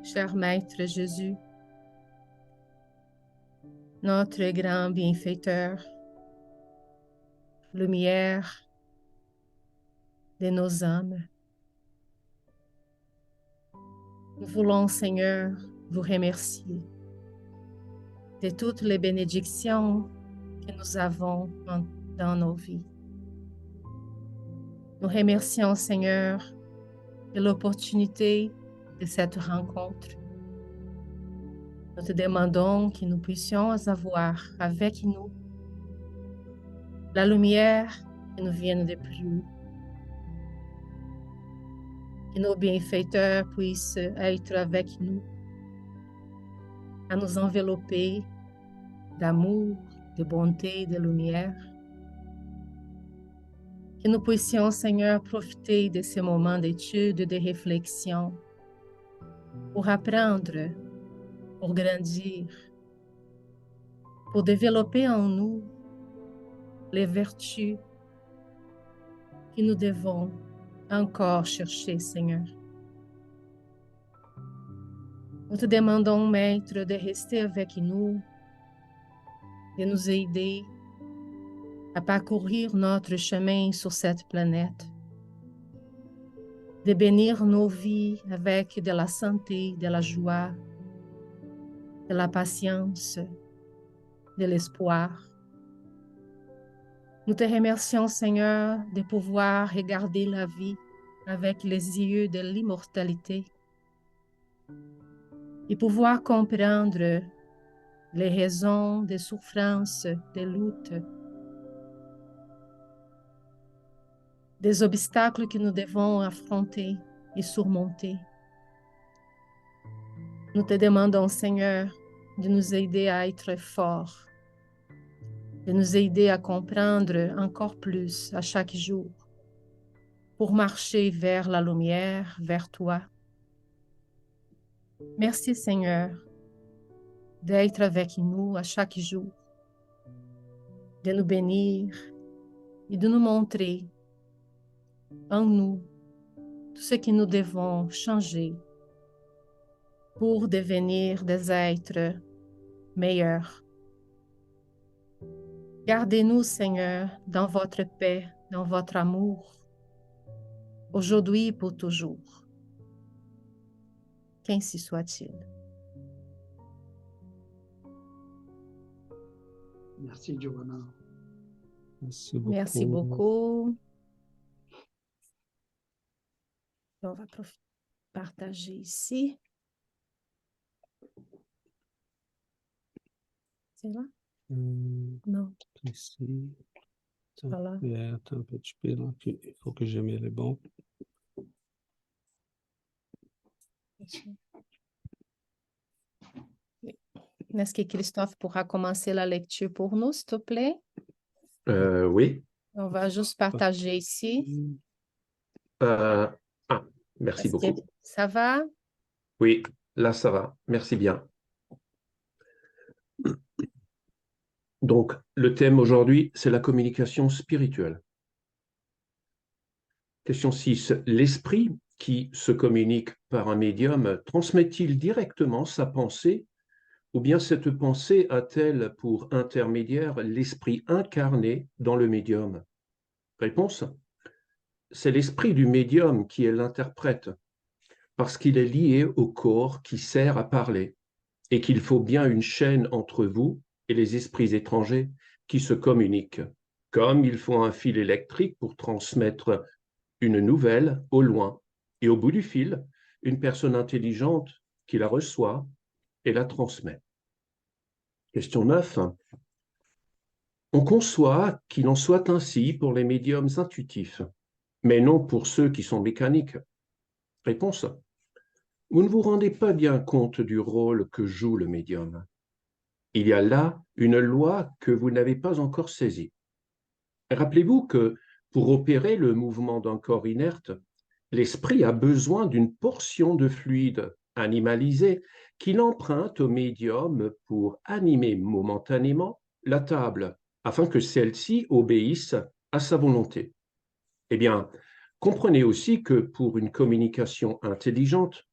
Cher Maître Jésus, notre grand bienfaiteur, lumière de nos âmes, nous voulons, Seigneur, vous remercier de toutes les bénédictions que nous avons dans nos vies. Nous remercions, Seigneur, de l'opportunité de cette rencontre. Nous te demandons que nous puissions avoir avec nous la lumière qui nous vient de plus haut. Que nos bienfaiteurs puissent être avec nous, à nous envelopper d'amour, de bonté, de lumière. Que nous puissions, Seigneur, profiter de ces moments d'étude, de réflexion, pour apprendre, pour grandir, pour développer en nous les vertus que nous devons encore chercher, Seigneur. Nous te demandons, Maître, de rester avec nous, de nous aider à parcourir notre chemin sur cette planète, de bénir nos vies avec de la santé, de la joie, de la patience, de l'espoir. Nous te remercions, Seigneur, de pouvoir regarder la vie avec les yeux de l'immortalité et pouvoir comprendre les raisons des souffrances, des luttes, des obstacles que nous devons affronter et surmonter. Nous te demandons, Seigneur, de nous aider à être forts, de nous aider à comprendre encore plus à chaque jour pour marcher vers la lumière, vers toi. Merci, Seigneur, d'être avec nous à chaque jour, de nous bénir et de nous montrer en nous tout ce que nous devons changer pour devenir des êtres meilleurs. Gardez-nous, Seigneur, dans votre paix, dans votre amour, aujourd'hui et pour toujours. Qu'ainsi soit-il. Merci, Giovanna. Merci beaucoup. Merci beaucoup. On va partager ici. C'est là? Non. Ici. Voilà. Attends un petit peu, là. Il faut que je mette les bons. Est-ce que Christophe pourra commencer la lecture pour nous, s'il te plaît? Oui. On va juste partager ici. Merci Est-ce que beaucoup. ça va? Oui, là, ça va. Merci bien. Donc, le thème aujourd'hui, c'est la communication spirituelle. Question 6. L'esprit qui se communique par un médium transmet-il directement sa pensée ou bien cette pensée a-t-elle pour intermédiaire l'esprit incarné dans le médium? Réponse. C'est l'esprit du médium qui est l'interprète parce qu'il est lié au corps qui sert à parler et qu'il faut bien une chaîne entre vous et les esprits étrangers qui se communiquent, comme il faut un fil électrique pour transmettre une nouvelle au loin, et au bout du fil, une personne intelligente qui la reçoit et la transmet. Question 9. On conçoit qu'il en soit ainsi pour les médiums intuitifs, mais non pour ceux qui sont mécaniques. Réponse. Vous ne vous rendez pas bien compte du rôle que joue le médium. Il y a là une loi que vous n'avez pas encore saisie. Rappelez-vous que pour opérer le mouvement d'un corps inerte, l'esprit a besoin d'une portion de fluide animalisé qu'il emprunte au médium pour animer momentanément la table, afin que celle-ci obéisse à sa volonté. Eh bien, comprenez aussi que pour une communication intelligente,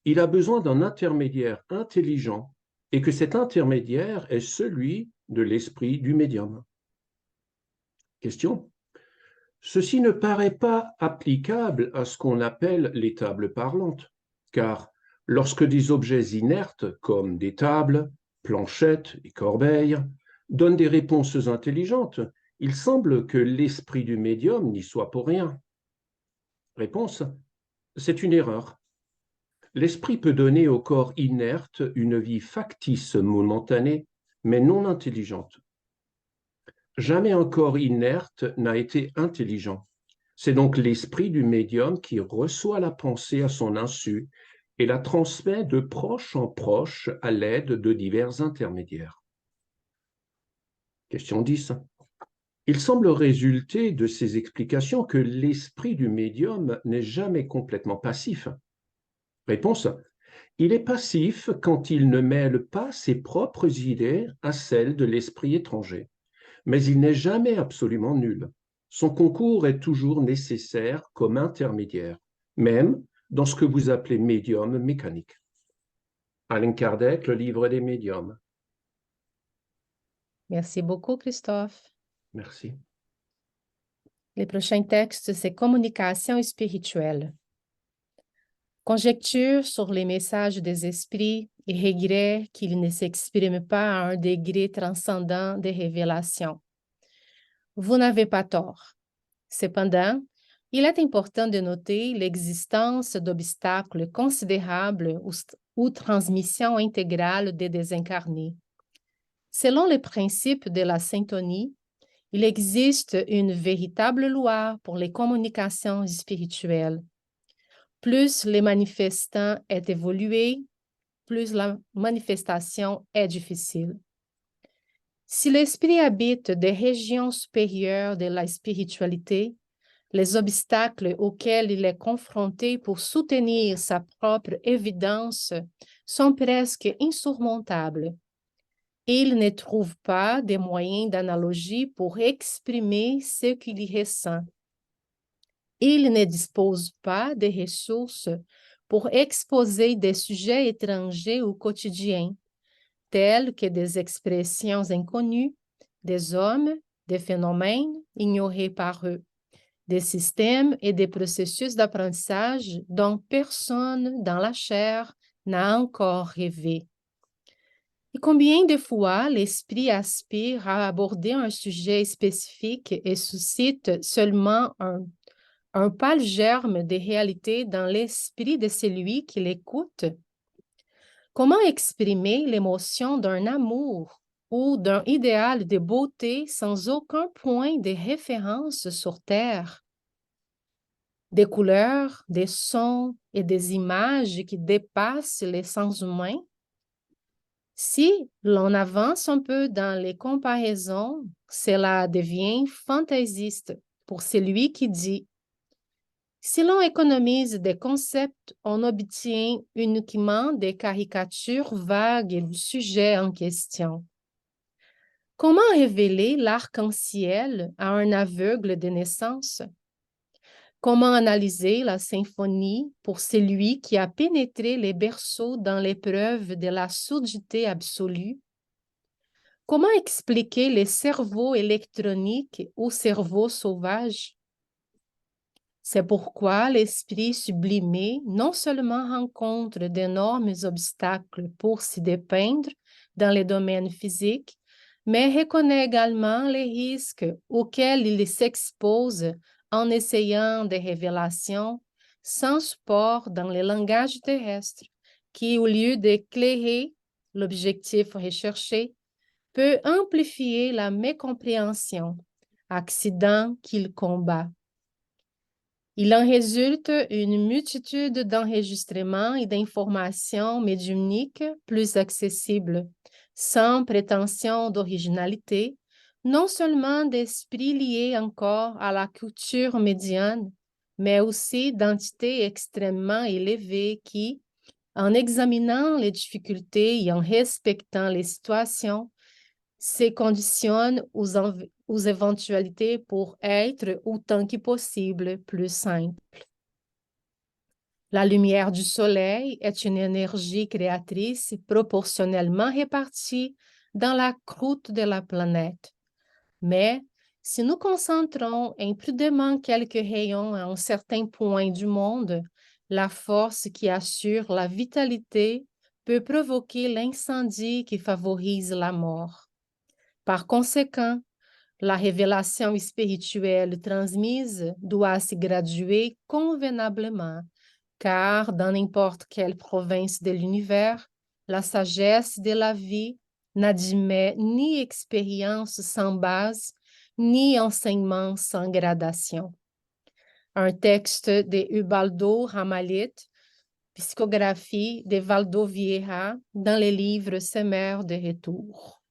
il a besoin d'un intermédiaire intelligent et que cet intermédiaire est celui de l'esprit du médium. Question. Ceci ne paraît pas applicable à ce qu'on appelle les tables parlantes, car lorsque des objets inertes comme des tables, planchettes et corbeilles donnent des réponses intelligentes, il semble que l'esprit du médium n'y soit pour rien. Réponse. C'est une erreur. L'esprit peut donner au corps inerte une vie factice momentanée, mais non intelligente. Jamais un corps inerte n'a été intelligent. C'est donc l'esprit du médium qui reçoit la pensée à son insu et la transmet de proche en proche à l'aide de divers intermédiaires. Question 10. Il semble résulter de ces explications que l'esprit du médium n'est jamais complètement passif. Réponse. Il est passif quand il ne mêle pas ses propres idées à celles de l'esprit étranger. Mais il n'est jamais absolument nul. Son concours est toujours nécessaire comme intermédiaire, même dans ce que vous appelez médium mécanique. Allan Kardec, le livre des médiums. Merci beaucoup, Christophe. Merci. Les prochains textes, c'est communication spirituelle. Conjecture sur les messages des esprits et regret qu'ils ne s'expriment pas à un degré transcendant de révélation. Vous n'avez pas tort. Cependant, il est important de noter l'existence d'obstacles considérables ou transmission intégrale des désincarnés. Selon les principes de la syntonie, il existe une véritable loi pour les communications spirituelles. Plus les manifestants est évolué, plus la manifestation est difficile. Si l'esprit habite des régions supérieures de la spiritualité, les obstacles auxquels il est confronté pour soutenir sa propre évidence sont presque insurmontables. Il ne trouve pas de moyens d'analogie pour exprimer ce qu'il y ressent. Il ne dispose pas de ressources pour exposer des sujets étrangers ou quotidiens, tels que des expressions inconnues, des hommes, des phénomènes ignorés par eux, des systèmes et des processus d'apprentissage dont personne dans la chair n'a encore rêvé. Et combien de fois l'esprit aspire à aborder un sujet spécifique et suscite seulement un pâle germe de réalité dans l'esprit de celui qui l'écoute? Comment exprimer l'émotion d'un amour ou d'un idéal de beauté sans aucun point de référence sur Terre? Des couleurs, des sons et des images qui dépassent les sens humains? Si l'on avance un peu dans les comparaisons, cela devient fantaisiste pour celui qui dit: si l'on économise des concepts, on obtient uniquement des caricatures vagues du sujet en question. Comment révéler l'arc-en-ciel à un aveugle de naissance? Comment analyser la symphonie pour celui qui a pénétré les berceaux dans l'épreuve de la surdité absolue? Comment expliquer les cerveaux électroniques ou cerveaux sauvages? C'est pourquoi l'esprit sublimé non seulement rencontre d'énormes obstacles pour s'y dépeindre dans les domaines physiques, mais reconnaît également les risques auxquels il s'expose en essayant des révélations sans support dans le langage terrestre, qui, au lieu d'éclairer l'objectif recherché, peut amplifier la mécompréhension, accident qu'il combat. Il en résulte une multitude d'enregistrements et d'informations médiumniques plus accessibles, sans prétention d'originalité, non seulement d'esprits liés encore à la culture médiane, mais aussi d'entités extrêmement élevées qui, en examinant les difficultés et en respectant les situations, se conditionnent aux éventualités pour être, autant que possible, plus simples. La lumière du soleil est une énergie créatrice proportionnellement répartie dans la croûte de la planète. Mais si nous concentrons imprudemment quelques rayons à un certain point du monde, la force qui assure la vitalité peut provoquer l'incendie qui favorise la mort. Par conséquent, la révélation spirituelle transmise doit se graduer convenablement, car dans n'importe quelle province de l'univers, la sagesse de la vie n'admet ni expérience sans base, ni enseignement sans gradation. Un texte de Ubaldo Ramalhit, psychographie de Valdo Vieira, dans les livres Semeur de Retour.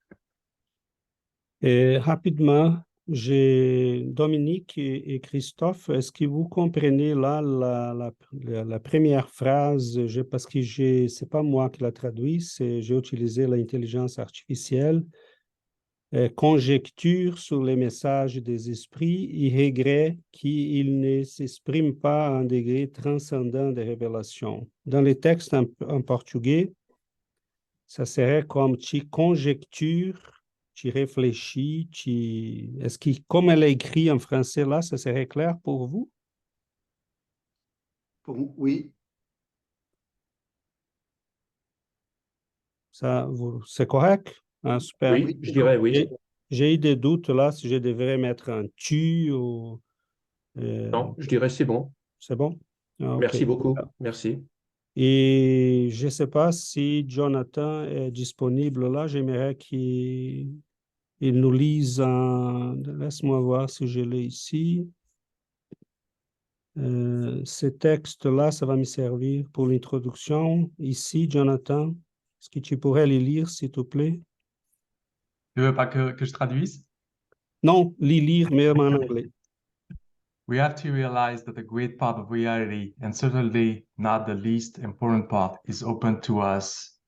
Et rapidement, j'ai Dominique et Christophe. Est-ce que vous comprenez là la première phrase? Parce que c'est pas moi qui la traduis, j'ai utilisé l'intelligence artificielle. Conjecture sur les messages des esprits et regret qu'ils ne s'expriment pas à un degré transcendant de révélation. Dans les textes en portugais, ça serait comme tu conjectures, tu réfléchis, Est-ce que, comme elle est écrite en français là, ça serait clair pour vous? Oui. C'est correct? Ah, super. Oui, je dirais oui. J'ai eu des doutes là si je devrais mettre un tu ou... Non, je dirais c'est bon. C'est bon? Ah, ok. Merci beaucoup. Merci. Et je ne sais pas si Jonathan est disponible là. J'aimerais qu'il nous lise Laisse-moi voir si je l'ai ici. Ce texte-là, ça va me servir pour l'introduction. Ici, Jonathan, est-ce que tu pourrais les lire, s'il te plaît? Tu veux pas que je traduise? Non, les lire même en anglais. We have to realize that a great part of reality, and certainly not the least important part, is open to us.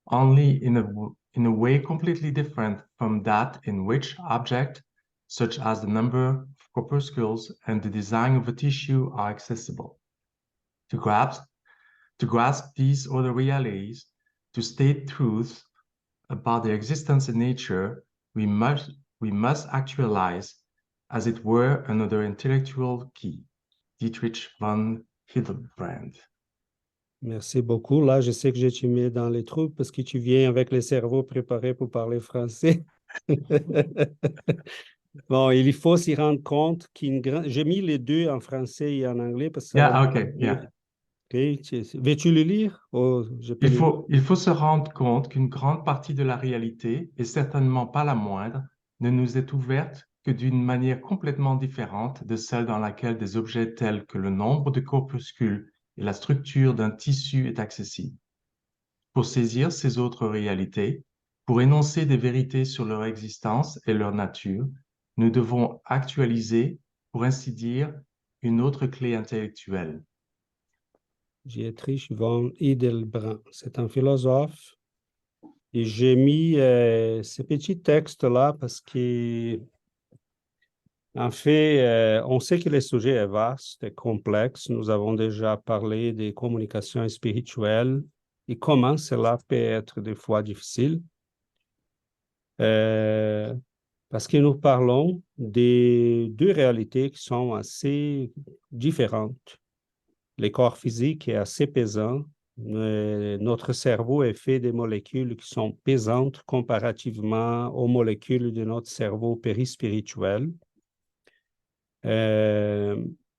Only in a way completely different from that in which objects, such as the number of corpuscles and the design of a tissue, are accessible. To grasp these other realities, to state truths about their existence in nature, we must actualize, as it were, another intellectual key. Dietrich von Hildebrand. Merci beaucoup. Là, je sais que je te mets dans les trous parce que tu viens avec le cerveau préparé pour parler français. Bon, il faut s'y rendre compte j'ai mis les deux en français et en anglais parce que Yeah, okay, yeah. Okay. Veux-tu le lire? Il faut se rendre compte qu'une grande partie de la réalité, et certainement pas la moindre, ne nous est ouverte que d'une manière complètement différente de celle dans laquelle des objets tels que le nombre de corpuscules et la structure d'un tissu est accessible. Pour saisir ces autres réalités, pour énoncer des vérités sur leur existence et leur nature, nous devons actualiser, pour ainsi dire, une autre clé intellectuelle. Dietrich von Hildebrand, c'est un philosophe. Et j'ai mis ce petit texte-là parce que, en fait, on sait que le sujet est vaste et complexe. Nous avons déjà parlé des communications spirituelles et comment cela peut être des fois difficile. Parce que nous parlons des deux réalités qui sont assez différentes. Le corps physique est assez pesant. Notre cerveau est fait de molécules qui sont pesantes comparativement aux molécules de notre cerveau périspirituel.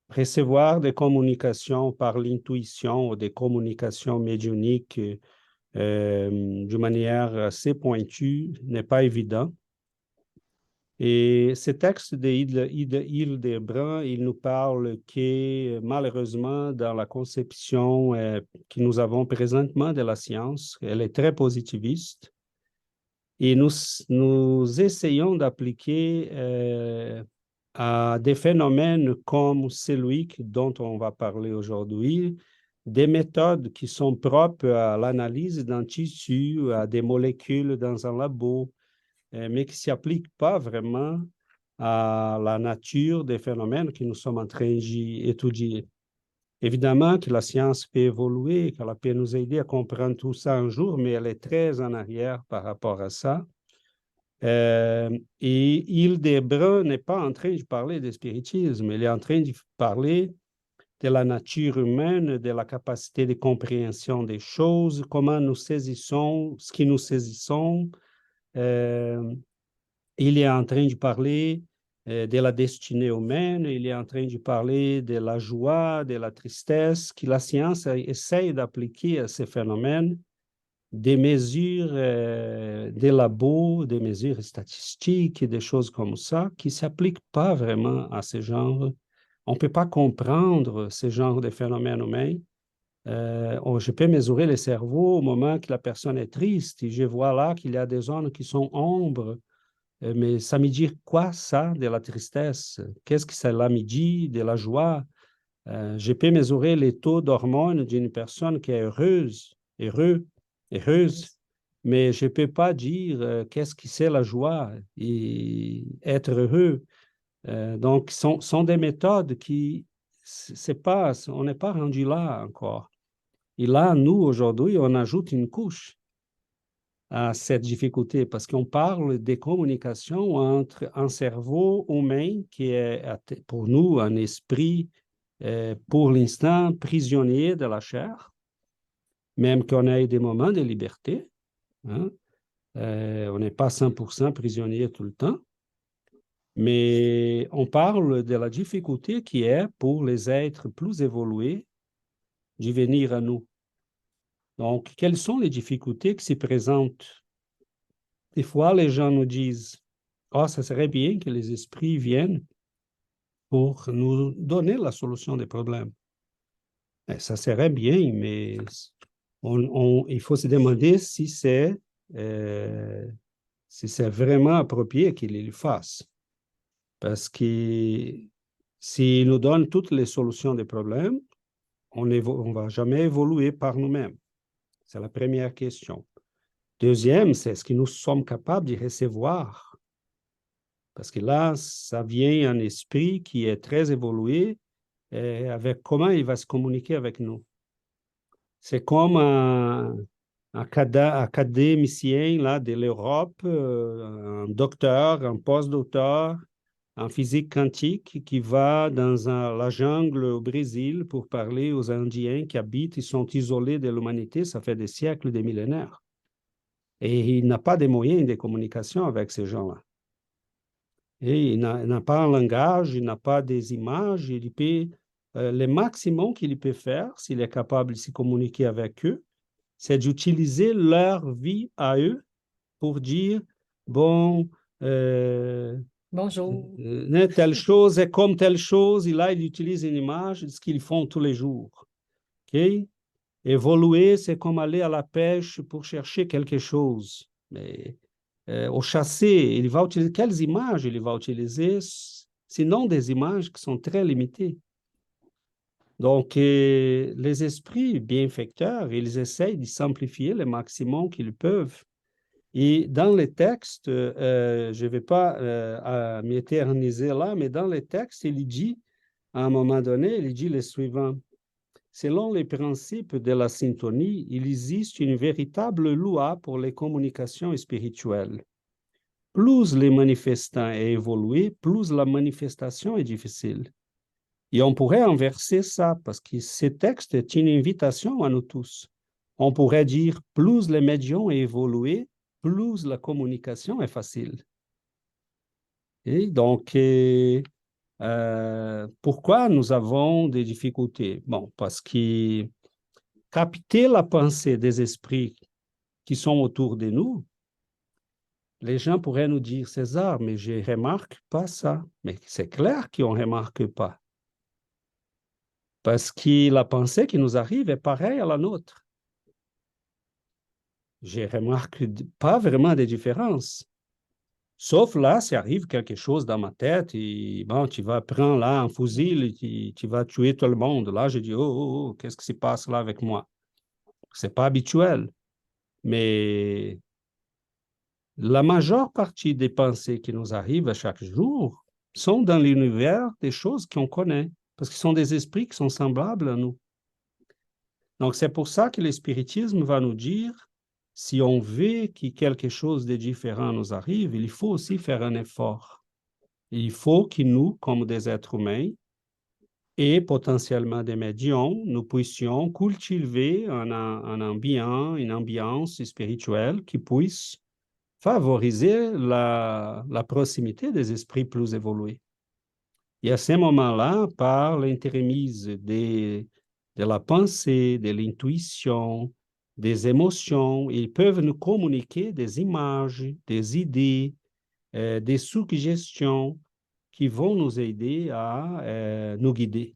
Recevoir des communications par l'intuition ou des communications médiumniques d'une manière assez pointue n'est pas évident. Et ce texte de Hildebrand, il nous parle que malheureusement, dans la conception que nous avons présentement de la science, elle est très positiviste. Et nous essayons d'appliquer à des phénomènes comme celui dont on va parler aujourd'hui, des méthodes qui sont propres à l'analyse d'un tissu, à des molécules dans un labo, mais qui ne s'appliquent pas vraiment à la nature des phénomènes que nous sommes en train d'étudier. Évidemment que la science peut évoluer, qu'elle peut nous aider à comprendre tout ça un jour, mais elle est très en arrière par rapport à ça. Et Hildebrand n'est pas en train de parler de spiritisme, il est en train de parler de la nature humaine, de la capacité de compréhension des choses, comment nous saisissons, ce que nous saisissons. Il est en train de parler de la destinée humaine, il est en train de parler de la joie, de la tristesse, que la science essaye d'appliquer à ces phénomènes, des mesures des labos, des mesures statistiques, des choses comme ça, qui ne s'appliquent pas vraiment à ce genre. On ne peut pas comprendre ce genre de phénomènes humains. Je peux mesurer le cerveau au moment que la personne est triste et je vois là qu'il y a des zones qui sont ombres. Mais ça me dit quoi, ça, de la tristesse? Qu'est-ce que cela me dit de la joie? Je peux mesurer les taux d'hormones d'une personne qui est heureuse, mais je ne peux pas dire qu'est-ce que c'est la joie et être heureux. Donc, sont des méthodes qui, c'est pas, on n'est pas rendu là encore. Et là, nous, aujourd'hui, on ajoute une couche à cette difficulté parce qu'on parle des communications entre un cerveau humain qui est pour nous un esprit pour l'instant prisonnier de la chair, même qu'on ait des moments de liberté. Hein? On n'est pas 100% prisonnier tout le temps, mais on parle de la difficulté qui est pour les êtres plus évolués de venir à nous. Donc, quelles sont les difficultés qui se présentent? Des fois, les gens nous disent, « Ah, ça serait bien que les esprits viennent pour nous donner la solution des problèmes. » Ça serait bien, mais il faut se demander si c'est vraiment approprié qu'ils le fassent. Parce que s'ils nous donnent toutes les solutions des problèmes, on ne va jamais évoluer par nous-mêmes. C'est la première question. Deuxième, c'est ce que nous sommes capables de recevoir. Parce que là, ça vient un esprit qui est très évolué avec comment il va se communiquer avec nous. C'est comme un académicien là, de l'Europe, un docteur, un post-docteur en physique quantique qui va dans la jungle au Brésil pour parler aux Indiens qui habitent, ils sont isolés de l'humanité, ça fait des siècles, des millénaires. Et il n'a pas de moyens de communication avec ces gens-là. Et il n'a pas un langage, il n'a pas des images, il peut, le maximum qu'il peut faire, s'il est capable de se communiquer avec eux, c'est d'utiliser leur vie à eux pour dire, bon, Bonjour. Telle chose est comme telle chose, et là, il utilise une image de ce qu'ils font tous les jours. Okay? Évoluer, c'est comme aller à la pêche pour chercher quelque chose. Mais au chasser, il va utiliser quelles images il va utiliser, sinon des images qui sont très limitées. Donc, les esprits bienfaiteurs, ils essayent de simplifier le maximum qu'ils peuvent. Et dans les textes, je ne vais pas m'éterniser là, mais dans les textes, il dit, à un moment donné, il dit le suivant. Selon les principes de la syntonie, il existe une véritable loi pour les communications spirituelles. Plus les manifestants est évolué, plus la manifestation est difficile. Et on pourrait inverser ça, parce que ce texte est une invitation à nous tous. On pourrait dire, plus les médiums est évolué, plus la communication est facile. Et donc, pourquoi nous avons des difficultés? Bon, parce que capter la pensée des esprits qui sont autour de nous, les gens pourraient nous dire, César, mais je ne remarque pas ça. Mais c'est clair qu'on ne remarque pas. Parce que la pensée qui nous arrive est pareille à la nôtre. Je ne remarque pas vraiment de différence. Sauf là, s'il arrive quelque chose dans ma tête, et bon, tu vas prendre là un fusil et tu vas tuer tout le monde. Là, je dis, oh, qu'est-ce qui se passe là avec moi? C'est pas habituel. Mais la majeure partie des pensées qui nous arrivent à chaque jour sont dans l'univers des choses qu'on connaît. parce qu'ils sont des esprits qui sont semblables à nous. Donc, c'est pour ça que le spiritisme va nous dire, si on veut que quelque chose de différent nous arrive, il faut aussi faire un effort. Il faut que nous, comme des êtres humains, et potentiellement des médiums, nous puissions cultiver une ambiance spirituelle qui puisse favoriser la proximité des esprits plus évolués. Et à ce moment-là, par l'intermise de la pensée, de l'intuition, des émotions, ils peuvent nous communiquer des images, des idées, des suggestions qui vont nous aider à nous guider.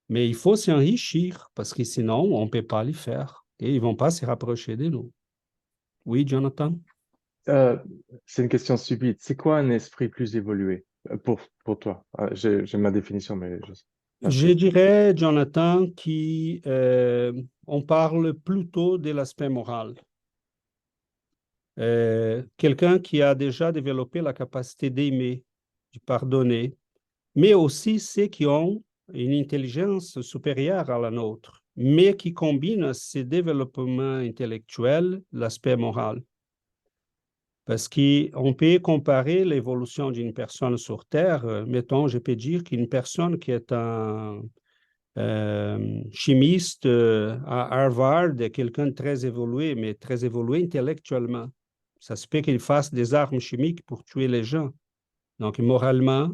Mais il faut s'enrichir parce que sinon, on ne peut pas les faire et ils ne vont pas se rapprocher de nous. Oui, Jonathan? C'est une question subite. C'est quoi un esprit plus évolué pour toi? J'ai ma définition, mais Je dirais, Jonathan, qu'on parle plutôt de l'aspect moral. Quelqu'un qui a déjà développé la capacité d'aimer, de pardonner, mais aussi ceux qui ont une intelligence supérieure à la nôtre, mais qui combinent à ce développement intellectuel l'aspect moral. Parce qu'on peut comparer l'évolution d'une personne sur Terre. Mettons, je peux dire qu'une personne qui est un chimiste à Harvard est quelqu'un de très évolué, mais très évolué intellectuellement. Ça se peut qu'il fasse des armes chimiques pour tuer les gens. Donc, moralement,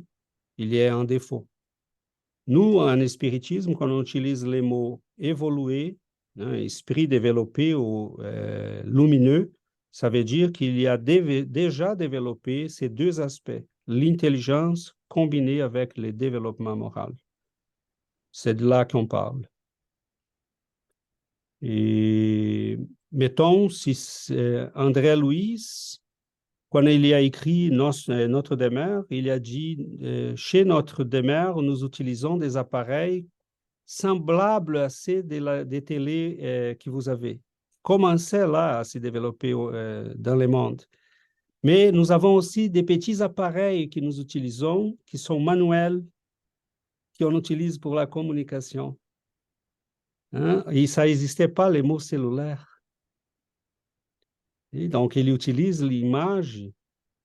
il y a un défaut. Nous, en spiritisme, quand on utilise les mots évolué, esprit développé ou lumineux, ça veut dire qu'il y a déjà développé ces deux aspects, l'intelligence combinée avec le développement moral. C'est de là qu'on parle. Et mettons, si André Louis, quand il a écrit Notre-Dame, il a dit chez Notre-Dame, nous utilisons des appareils semblables à ceux des télés que vous avez. Commencez là à se développer dans le monde. Mais nous avons aussi des petits appareils que nous utilisons, qui sont manuels, qu'on utilise pour la communication. Hein? Et ça n'existait pas, les mots cellulaires. Et donc, il utilise l'image.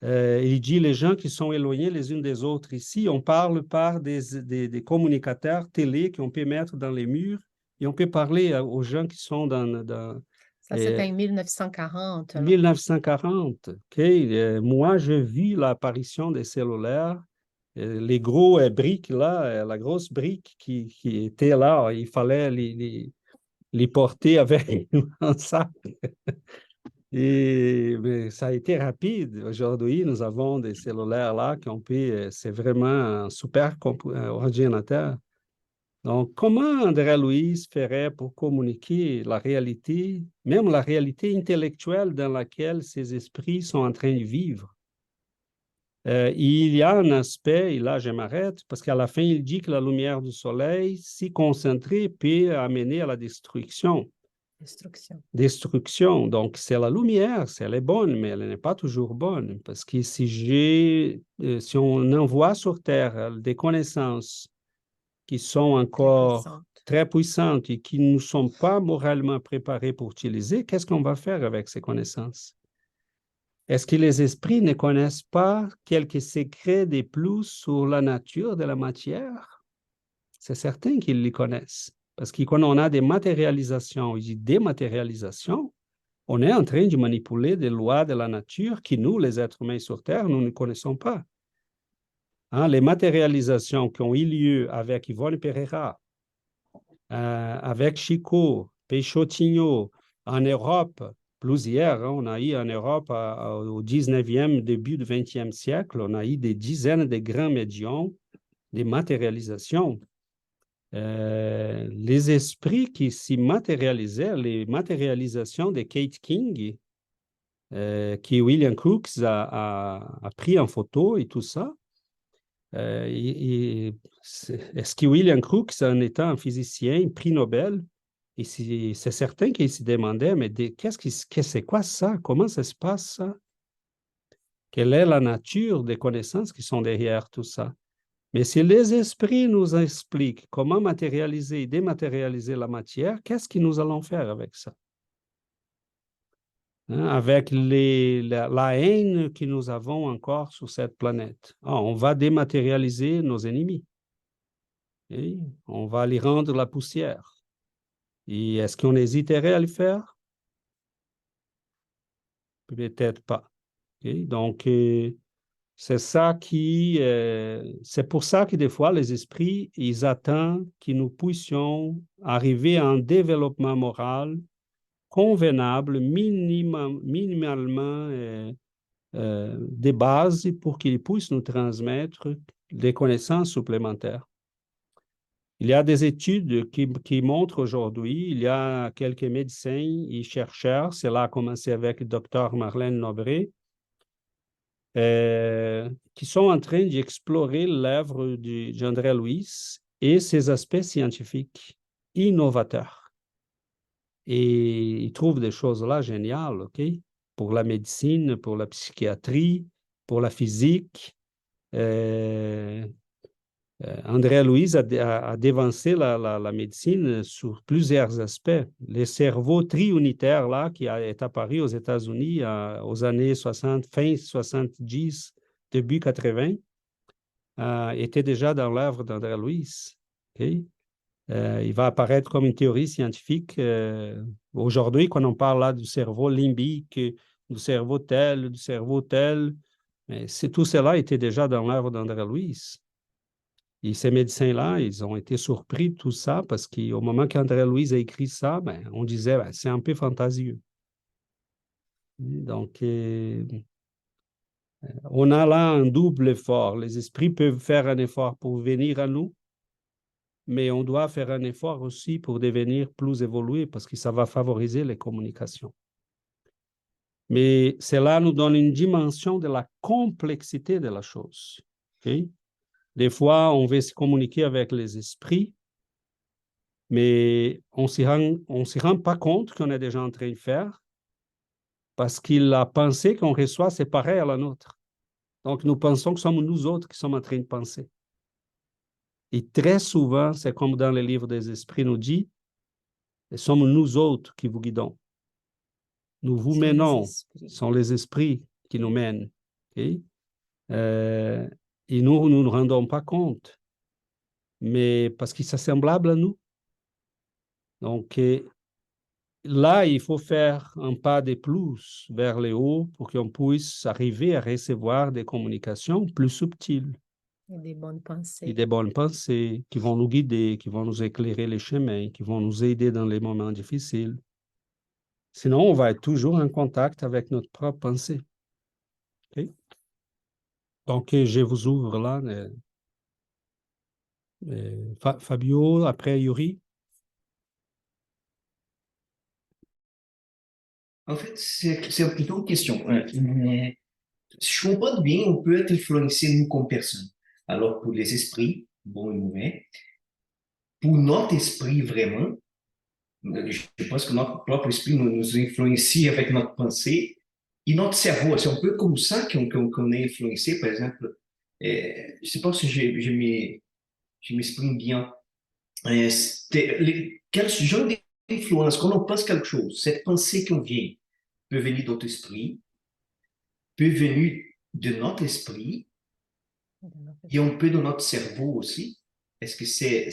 Il dit les gens qui sont éloignés les unes des autres. Ici, on parle par des communicateurs télé qu'on peut mettre dans les murs et on peut parler aux gens qui sont dans ça, c'était en 1940. 1940. Okay. Moi, je vis l'apparition des cellulaires. Les gros briques là, la grosse brique qui était là, il fallait les porter avec un sac. Et ça a été rapide. Aujourd'hui, nous avons des cellulaires là qu'on peut, c'est vraiment un super ordinateur. Donc, comment André Louis ferait pour communiquer la réalité, même la réalité intellectuelle dans laquelle ces esprits sont en train de vivre? Il y a un aspect, et là je m'arrête, parce qu'à la fin, il dit que la lumière du soleil, si concentrée, peut amener à la destruction. Destruction. Donc, c'est la lumière, elle est bonne, mais elle n'est pas toujours bonne, parce que si on envoie sur Terre des connaissances qui sont encore très puissantes et qui ne sont pas moralement préparées pour utiliser, qu'est-ce qu'on va faire avec ces connaissances? Est-ce que les esprits ne connaissent pas quelques secrets de plus sur la nature de la matière? C'est certain qu'ils les connaissent. Parce que quand on a des matérialisations et des dématérialisations, on est en train de manipuler des lois de la nature qui, nous, les êtres humains sur Terre, nous ne connaissons pas. Hein, les matérialisations qui ont eu lieu avec Yvonne Pereira, avec Chico, Peixotinho, en Europe, plusieurs, hein, on a eu en Europe au 19e, début du 20e siècle, on a eu des dizaines de grands médiums, des matérialisations. Les esprits qui s'y matérialisaient, les matérialisations de Kate King, que William Crookes a pris en photo et tout ça. Est-ce que William Crookes, en étant un physicien, prix Nobel, et c'est certain qu'il se demandait, mais c'est quoi ça? Comment ça se passe, ça? Quelle est la nature des connaissances qui sont derrière tout ça? Mais si les esprits nous expliquent comment matérialiser et dématérialiser la matière, qu'est-ce que nous allons faire avec ça? Hein, avec la haine que nous avons encore sur cette planète. Ah, on va dématérialiser nos ennemis. Et on va les rendre la poussière. Et est-ce qu'on hésiterait à le faire? Peut-être pas. Okay? Donc, c'est pour ça que des fois, les esprits, ils attendent que nous puissions arriver à un développement moral convenable, minimalement des bases pour qu'ils puissent nous transmettre des connaissances supplémentaires. Il y a des études qui montrent aujourd'hui, il y a quelques médecins et chercheurs, cela a commencé avec le docteur Marlène Nobré, qui sont en train d'explorer l'œuvre d'André Louis et ses aspects scientifiques innovateurs. Et ils trouvent des choses là géniales, OK? Pour la médecine, pour la psychiatrie, pour la physique. André Louis a dévancé la médecine sur plusieurs aspects. Le cerveau triunitaire là, qui est apparu aux États-Unis aux années 60, fin 70, début 80, était déjà dans l'œuvre d'André Louis. Okay? Il va apparaître comme une théorie scientifique. Aujourd'hui, quand on parle là du cerveau limbique, du cerveau tel, mais tout cela était déjà dans l'œuvre d'André Louis. Et ces médecins-là, ils ont été surpris de tout ça parce qu'au moment qu'André Louis a écrit ça, on disait c'est un peu fantasieux. Donc, on a là un double effort. Les esprits peuvent faire un effort pour venir à nous, mais on doit faire un effort aussi pour devenir plus évolué parce que ça va favoriser les communications. Mais cela nous donne une dimension de la complexité de la chose. Okay? Des fois, on veut se communiquer avec les esprits, mais on ne s'y rend pas compte qu'on est déjà en train de faire parce que la pensée qu'on reçoit, c'est pareil à la nôtre. Donc, nous pensons que sommes nous autres qui sommes en train de penser. Et très souvent, c'est comme dans les livres des esprits nous dit, sommes nous autres qui vous guidons. Nous vous menons, ce sont les esprits qui nous mènent. Okay? Et nous ne nous rendons pas compte, mais parce que c'est semblable à nous. Donc, là, il faut faire un pas de plus vers le haut pour qu'on puisse arriver à recevoir des communications plus subtiles. Et des bonnes pensées. Et des bonnes pensées qui vont nous guider, qui vont nous éclairer les chemins, qui vont nous aider dans les moments difficiles. Sinon, on va être toujours en contact avec notre propre pensée. Okay? Donc, je vous ouvre là. Fabio, après Yuri. En fait, c'est plutôt une question. Mais, si je comprends bien, on peut être influencé, nous, comme personne. Alors, pour les esprits, bons et mauvais, pour notre esprit, vraiment, je pense que notre propre esprit nous influencie avec notre pensée et notre cerveau. C'est un peu comme ça qu'on est influencé, par exemple. Je ne sais pas si je m'exprime bien. Quel genre d'influence, quand on pense quelque chose, cette pensée qu'on vient peut venir d'autre esprit, peut venir de notre esprit et un peu de notre cerveau aussi. Est-ce que c'est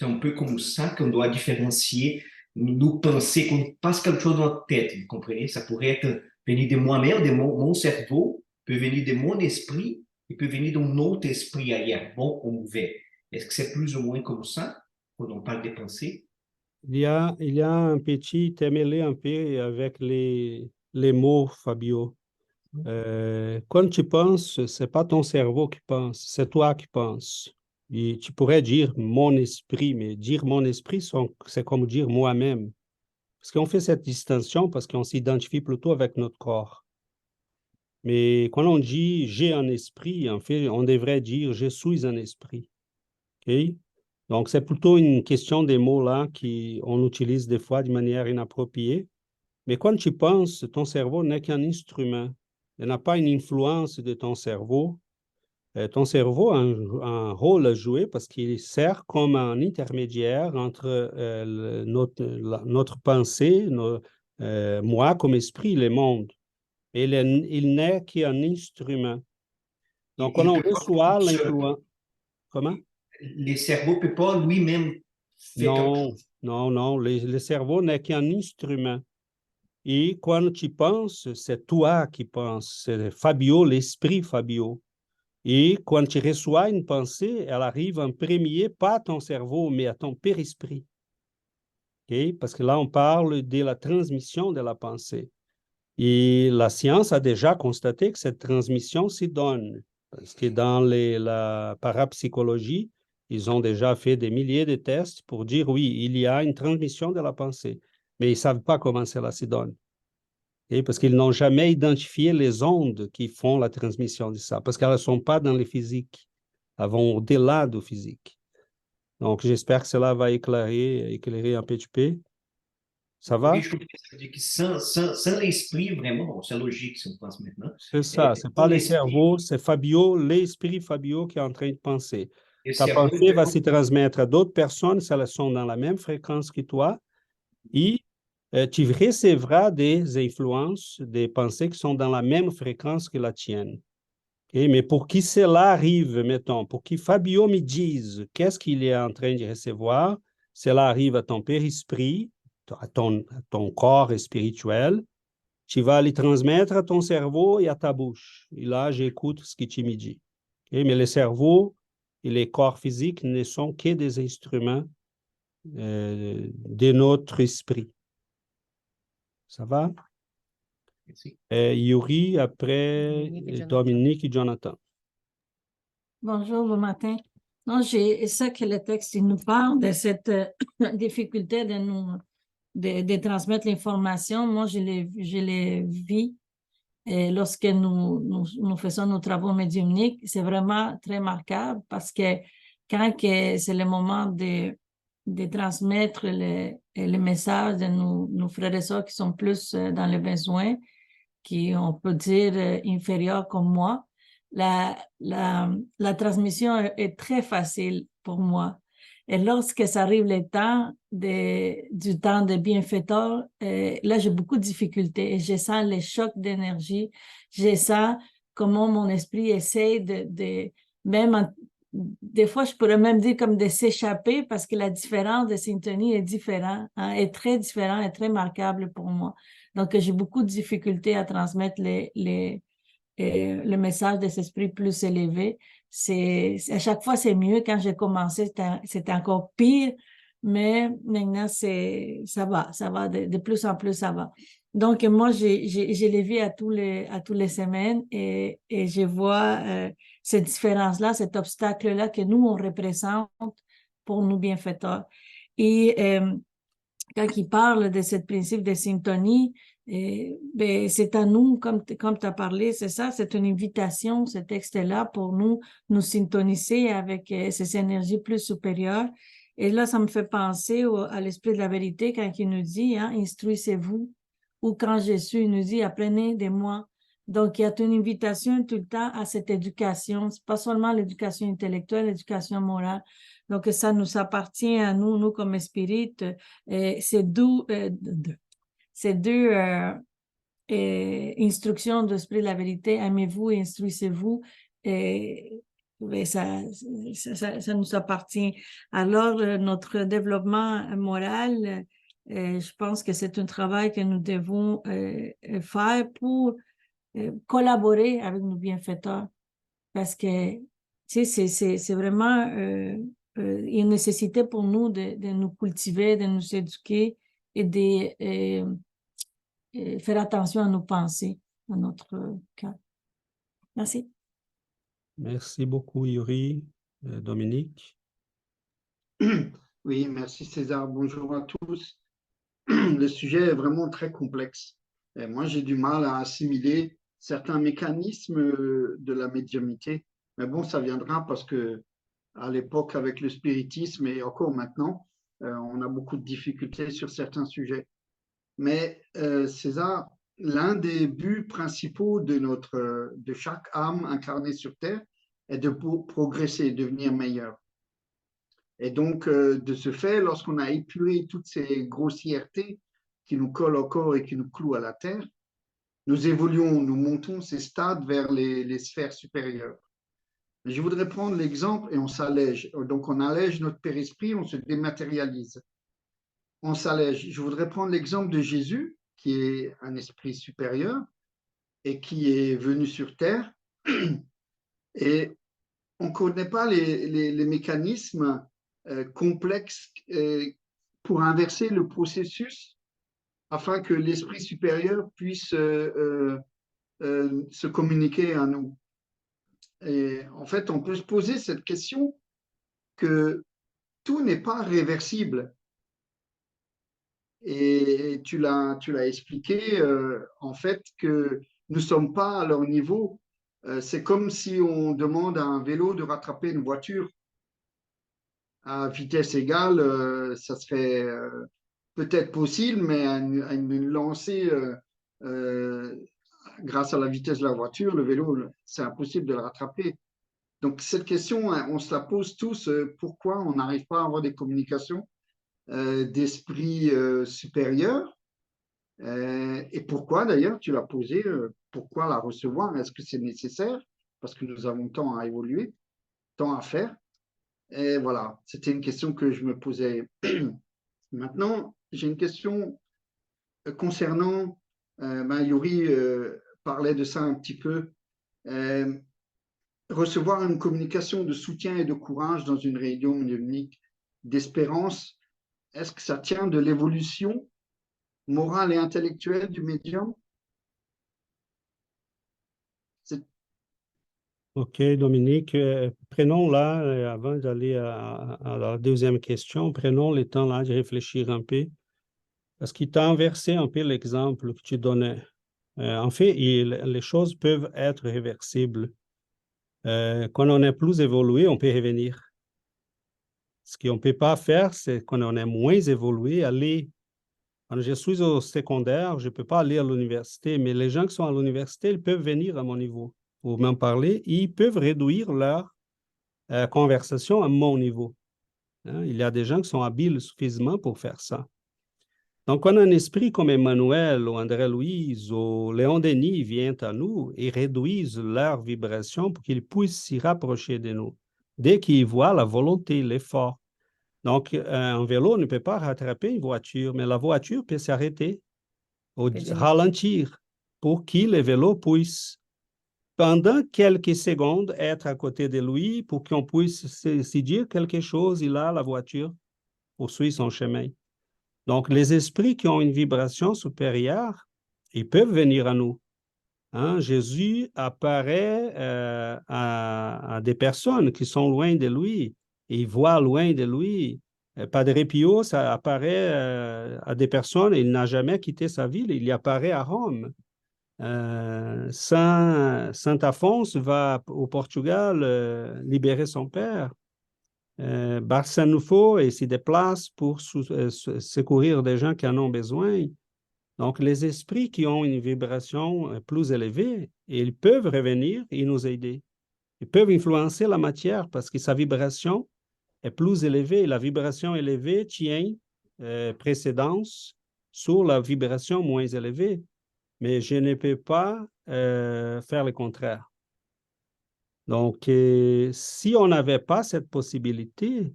un peu comme ça qu'on doit différencier nous penser qu'on passe quelque chose dans notre tête, vous comprenez? Ça pourrait être venir de moi-même, de mon cerveau, peut venir de mon esprit et peut venir d'un autre esprit ailleurs, bon ou mauvais. Est-ce que c'est plus ou moins comme ça quand on parle des pensées? Il y a un petit démêlé un peu avec les mots, Fabio. Quand tu penses, c'est pas ton cerveau qui pense, c'est toi qui penses. Et tu pourrais dire mon esprit, mais dire mon esprit, c'est comme dire moi-même. Parce qu'on fait cette distinction parce qu'on s'identifie plutôt avec notre corps. Mais quand on dit j'ai un esprit, en fait, on devrait dire je suis un esprit. Okay? Donc, c'est plutôt une question des mots-là qu'on utilise des fois de manière inappropriée. Mais quand tu penses, ton cerveau n'est qu'un instrument. Il n'a pas une influence de ton cerveau. ton cerveau a un rôle à jouer parce qu'il sert comme un intermédiaire entre notre pensée, moi comme esprit, le monde. Et il n'est qu'un instrument. Donc, quand Il on peut pas reçoit tout seul. l'influence... Comment? Le cerveau ne peut pas lui-même faire quelque Non, chose. non. Le cerveau n'est qu'un instrument. Et quand tu penses, c'est toi qui penses. C'est Fabio, l'esprit Fabio. Et quand tu reçois une pensée, elle arrive en premier, pas à ton cerveau, mais à ton périsprit. Okay? Parce que là, on parle de la transmission de la pensée. Et la science a déjà constaté que cette transmission s'y donne. Parce que dans la parapsychologie, ils ont déjà fait des milliers de tests pour dire oui, il y a une transmission de la pensée. Mais ils ne savent pas comment cela se donne. Et parce qu'ils n'ont jamais identifié les ondes qui font la transmission de ça. Parce qu'elles ne sont pas dans le physique. Elles vont au-delà du physique. Donc, j'espère que cela va éclairer un petit peu. Ça va? Oui, je comprends. Ça veut dire que sans l'esprit, vraiment, bon, c'est logique si on pense maintenant. C'est ça, c'est pas Sans le l'esprit, cerveau, c'est Fabio, l'esprit Fabio qui est en train de penser. le Ta cerveau pensée va peut se transmettre à d'autres personnes si elles sont dans la même fréquence que toi et tu recevras des influences, des pensées qui sont dans la même fréquence que la tienne. Okay? Mais pour que cela arrive, mettons, pour que Fabio me dise qu'est-ce qu'il est en train de recevoir, cela arrive à ton périsprit, à ton corps spirituel. Tu vas les transmettre à ton cerveau et à ta bouche. Et là, j'écoute ce que tu me dis. Okay? Mais le cerveau et les corps physiques ne sont que des instruments de notre esprit. Ça va? Merci. Yuri, après Dominique et Jonathan. Bonjour, bon matin. Non, c'est ça que le texte il nous parle de cette difficulté de transmettre l'information. Moi, je l'ai vu lorsque nous faisons nos travaux médiumniques. C'est vraiment très marquable parce que quand c'est le moment de transmettre les messages de nos frères et sœurs qui sont plus dans le besoin, qui on peut dire inférieurs comme moi, la transmission est très facile pour moi. Et lorsque ça arrive le temps du temps de bienfaiteur, là, j'ai beaucoup de difficultés et je sens les chocs d'énergie. Je sens comment mon esprit essaie des fois, je pourrais même dire comme de s'échapper parce que la différence de syntonie est différente, hein, est très différente, est très marquable pour moi. Donc, j'ai beaucoup de difficultés à transmettre le message des esprits plus élevés. À chaque fois, c'est mieux. Quand j'ai commencé, c'était encore pire, mais maintenant, ça va, de plus en plus, ça va. Donc, moi, je les vis à tous les semaines et je vois cette différence-là, cet obstacle-là que nous, on représente pour nous bienfaiteurs. Et quand il parle de ce principe de syntonie, ben, c'est à nous, comme tu as parlé, c'est ça, c'est une invitation, ce texte-là, pour nous syntoniser avec ces énergies plus supérieures. Et là, ça me fait penser à l'esprit de la vérité quand il nous dit, hein, instruisez-vous, ou quand Jésus nous dit, apprenez de moi. Donc, il y a une invitation tout le temps à cette éducation. C'est pas seulement l'éducation intellectuelle, l'éducation morale. Donc, ça nous appartient à nous comme spirites. Ces deux instructions de l'esprit de la vérité, aimez-vous et instruisez-vous, ça nous appartient. Alors, notre développement moral, je pense que c'est un travail que nous devons faire pour collaborer avec nos bienfaiteurs. Parce que, tu sais, c'est vraiment une nécessité pour nous de nous cultiver, de nous éduquer et de faire attention à nos pensées, à notre cœur. Merci. Merci beaucoup, Yuri. Dominique. Oui, merci César. Bonjour à tous. Le sujet est vraiment très complexe. Et moi, j'ai du mal à assimiler certains mécanismes de la médiumnité. Mais bon, ça viendra parce que à l'époque, avec le spiritisme et encore maintenant, on a beaucoup de difficultés sur certains sujets. Mais César, l'un des buts principaux de chaque âme incarnée sur Terre, et de progresser, devenir meilleur. Et donc, de ce fait, lorsqu'on a épuré toutes ces grossièretés qui nous collent au corps et qui nous clouent à la terre, nous évoluons, nous montons ces stades vers les sphères supérieures. Je voudrais prendre l'exemple et on s'allège. Donc, on allège notre périsprit, on se dématérialise. On s'allège. Je voudrais prendre l'exemple de Jésus, qui est un esprit supérieur et qui est venu sur terre. Et on ne connaît pas les mécanismes complexes pour inverser le processus afin que l'esprit supérieur puisse se communiquer à nous. Et en fait, on peut se poser cette question que tout n'est pas réversible. Et tu l'as expliqué, en fait, que nous ne sommes pas à leur niveau. C'est comme si on demande à un vélo de rattraper une voiture à vitesse égale, ça serait peut-être possible, mais à une lancée grâce à la vitesse de la voiture, le vélo, c'est impossible de le rattraper. Donc, cette question, on se la pose tous, pourquoi on n'arrive pas à avoir des communications d'esprit supérieur et pourquoi, d'ailleurs, tu l'as posé, pourquoi la recevoir? Est-ce que c'est nécessaire? Parce que nous avons tant à évoluer, tant à faire. Et voilà, c'était une question que je me posais. Maintenant, j'ai une question concernant, Yuri parlait de ça un petit peu, recevoir une communication de soutien et de courage dans une réunion médiumnique, d'espérance, est-ce que ça tient de l'évolution morale et intellectuelle du médium? OK, Dominique, prenons là, avant d'aller à la deuxième question, prenons le temps là de réfléchir un peu, parce qu'il t'a inversé un peu l'exemple que tu donnais. En fait, les choses peuvent être réversibles. Quand on est plus évolué, on peut revenir. Ce qu'on ne peut pas faire, c'est quand on est moins évolué, aller. Quand je suis au secondaire, je ne peux pas aller à l'université, mais les gens qui sont à l'université, ils peuvent venir à mon niveau pour m'en parler. Ils peuvent réduire leur conversation à mon niveau. Hein? Il y a des gens qui sont habiles suffisamment pour faire ça. Donc, quand un esprit comme Emmanuel ou André-Louise ou Léon Denis vient à nous et réduisent leur vibration pour qu'ils puissent s'y rapprocher de nous, dès qu'ils voient la volonté, l'effort. Donc, un vélo ne peut pas rattraper une voiture, mais la voiture peut s'arrêter ou ralentir pour que le vélo puisse, pendant quelques secondes, être à côté de lui pour qu'on puisse se dire quelque chose. Il a la voiture poursuit son chemin. Donc, les esprits qui ont une vibration supérieure, ils peuvent venir à nous. Hein? Jésus apparaît à des personnes qui sont loin de lui. Il voit loin de lui. Padre Pio, ça apparaît à des personnes, il n'a jamais quitté sa ville, il y apparaît à Rome. Saint Afonso va au Portugal libérer son père. Barçanufo et se déplace pour secourir des gens qui en ont besoin. Donc, les esprits qui ont une vibration plus élevée, ils peuvent revenir et nous aider. Ils peuvent influencer la matière parce que sa vibration est plus élevée. La vibration élevée tient précédence sur la vibration moins élevée. Mais je ne peux pas faire le contraire. Donc, si on n'avait pas cette possibilité,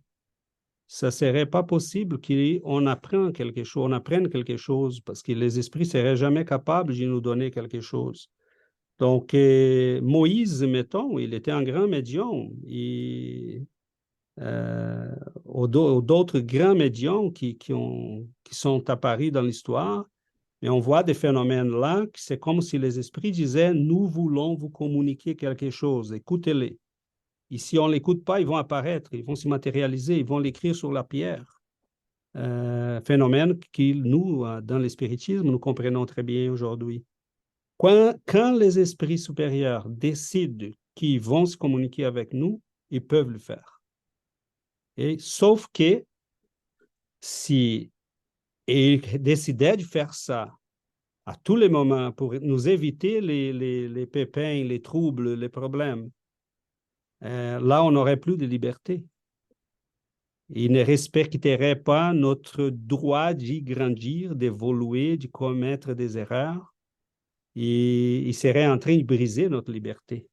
ça ne serait pas possible qu'on apprenne quelque chose, parce que les esprits ne seraient jamais capables de nous donner quelque chose. Donc, Moïse, mettons, il était un grand médium, ou d'autres grands médiums qui sont apparus dans l'histoire, mais on voit des phénomènes là, c'est comme si les esprits disaient, nous voulons vous communiquer quelque chose, écoutez-les. Et si on ne l'écoute pas, ils vont apparaître, ils vont se matérialiser, ils vont l'écrire sur la pierre. Phénomène que nous, dans le spiritisme, nous comprenons très bien aujourd'hui. Quand les esprits supérieurs décident qu'ils vont se communiquer avec nous, ils peuvent le faire. Et, sauf que si ils décidaient de faire ça à tous les moments pour nous éviter les pépins, les troubles, les problèmes, là, on n'aurait plus de liberté. Il ne respecterait pas notre droit d'y grandir, d'évoluer, de commettre des erreurs. Il serait en train de briser notre liberté.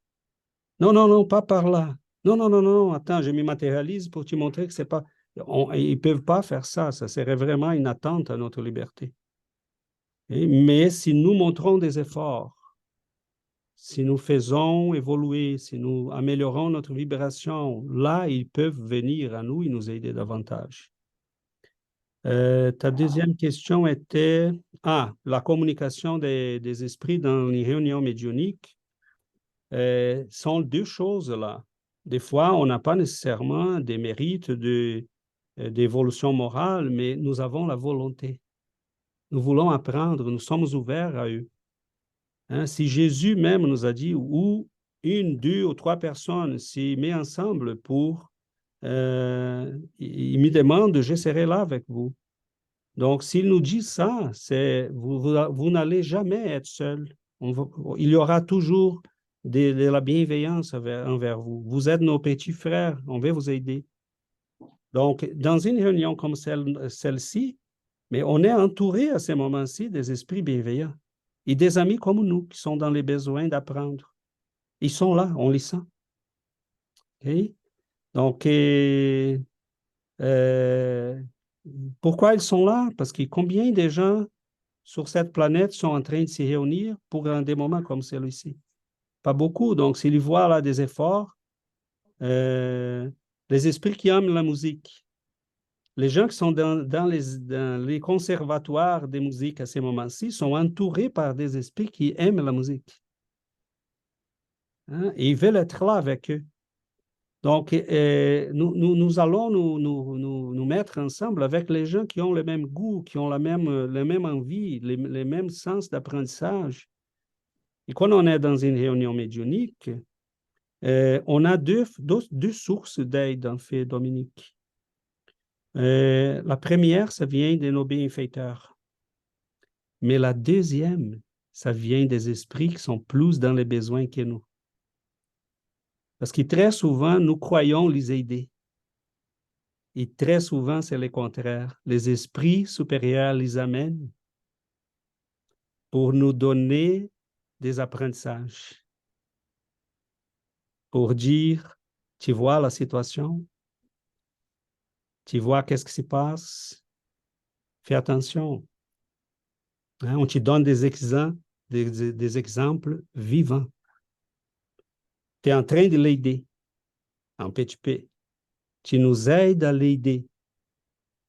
Non, non, non, pas par là. Non, non, non, non, attends, je me matérialise pour te montrer que c'est pas... ils ne peuvent pas faire ça. Ça serait vraiment une attente à notre liberté. Mais si nous montrons des efforts, si nous faisons évoluer, si nous améliorons notre vibration, là, ils peuvent venir à nous et nous aider davantage. Ta deuxième question était, la communication des esprits dans une réunion médiumnique. Sont deux choses là. Des fois, on n'a pas nécessairement des mérites d'évolution morale, mais nous avons la volonté. Nous voulons apprendre, nous sommes ouverts à eux. Hein, si Jésus même nous a dit, ou une, deux ou trois personnes s'y mettent ensemble pour, il me demande, je serai là avec vous. Donc, s'il nous dit ça, c'est vous n'allez jamais être seul. Il y aura toujours de la bienveillance envers vous. Vous êtes nos petits frères, on veut vous aider. Donc, dans une réunion comme celle-ci, mais on est entouré à ces moments-ci des esprits bienveillants et des amis comme nous qui sont dans les besoins d'apprendre. Ils sont là, on les sent. Okay? Donc, pourquoi ils sont là? Parce que combien de gens sur cette planète sont en train de se réunir pour des moments comme celui-ci? Pas beaucoup. Donc, s'ils voient là des efforts, les esprits qui aiment la musique, les gens qui sont dans les conservatoires de musique à ces moments-ci sont entourés par des esprits qui aiment la musique. Hein? Et ils veulent être là avec eux. Donc, nous allons nous mettre ensemble avec les gens qui ont le même goût, qui ont la même envie, les mêmes sens d'apprentissage. Et quand on est dans une réunion médiumnique, on a deux sources d'aide, en fait, Dominique. La première, ça vient de nos bienfaiteurs. Mais la deuxième, ça vient des esprits qui sont plus dans les besoins que nous. Parce que très souvent, nous croyons les aider. Et très souvent, c'est le contraire. Les esprits supérieurs les amènent pour nous donner des apprentissages. Pour dire, tu vois la situation, tu vois qu'est-ce qui se passe, fais attention. Hein, on te donne des exemples vivants. Tu es en train de l'aider, en petit peu. Tu nous aides à l'aider,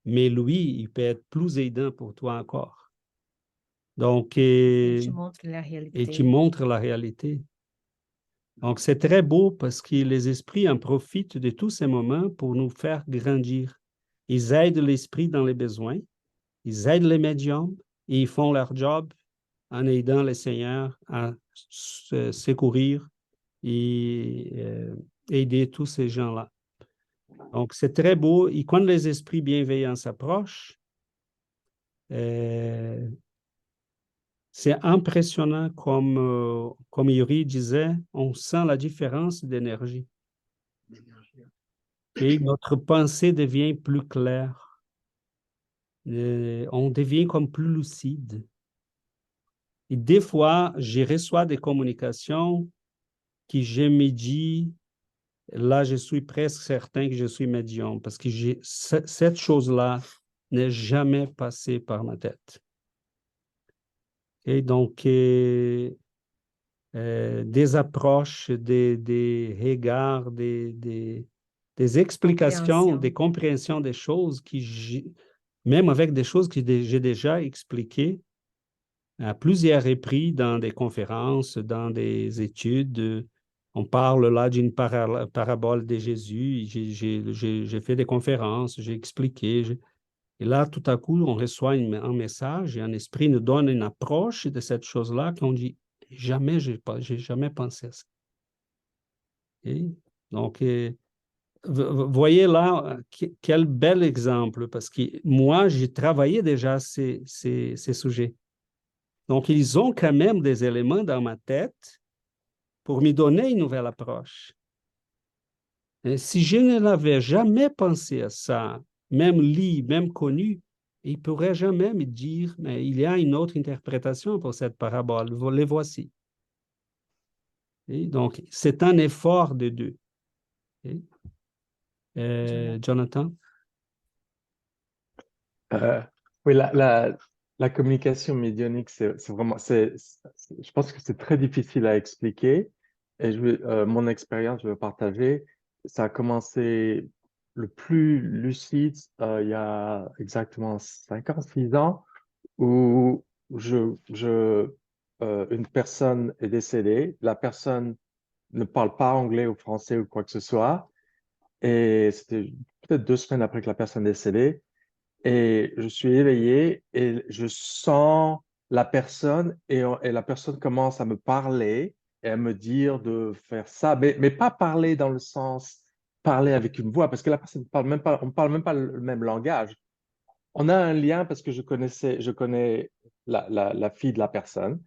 mais lui, il peut être plus aidant pour toi encore. Donc, Et tu montres la réalité. Et tu montres la réalité. Donc, c'est très beau parce que les esprits en profitent de tous ces moments pour nous faire grandir. Ils aident l'esprit dans les besoins, ils aident les médiums et ils font leur job en aidant les seigneurs à secourir et aider tous ces gens-là. Donc, c'est très beau. Et quand les esprits bienveillants s'approchent, c'est impressionnant, comme Yuri disait, on sent la différence d'énergie. Et notre pensée devient plus claire. On devient comme plus lucide. Et des fois, je reçois des communications que je me dis, là, je suis presque certain que je suis médium, parce que cette chose-là n'est jamais passée par ma tête. Et donc, des approches, des regards, des explications, des compréhensions des choses même avec des choses que j'ai déjà expliquées à plusieurs reprises dans des conférences, dans des études. On parle là d'une parabole de Jésus. J'ai fait des conférences, j'ai expliqué. Et là, tout à coup, on reçoit un message et un esprit nous donne une approche de cette chose-là qu'on dit, jamais, j'ai jamais pensé à ça. Et donc, voyez là, quel bel exemple, parce que moi, j'ai travaillé déjà ces sujets. Donc, ils ont quand même des éléments dans ma tête pour me donner une nouvelle approche. Et si je ne l'avais jamais pensé à ça, même lu, même connu, il ne pourrait jamais me dire, mais il y a une autre interprétation pour cette parabole, les voici. Et donc, c'est un effort de deux. Et, Jonathan? Oui, la communication médiumnique, c'est vraiment, je pense que c'est très difficile à expliquer. Et mon expérience, je vais partager. Ça a commencé le plus lucide il y a exactement 5 ans, 6 ans, où une personne est décédée. La personne ne parle pas anglais ou français ou quoi que ce soit. Et c'était peut-être 2 semaines après que la personne est décédée. Et je suis éveillé et je sens la personne et la personne commence à me parler et à me dire de faire ça, mais pas parler dans le sens parler avec une voix, parce que la personne ne parle même pas, on parle même pas le même langage. On a un lien parce que je connais la fille de la personne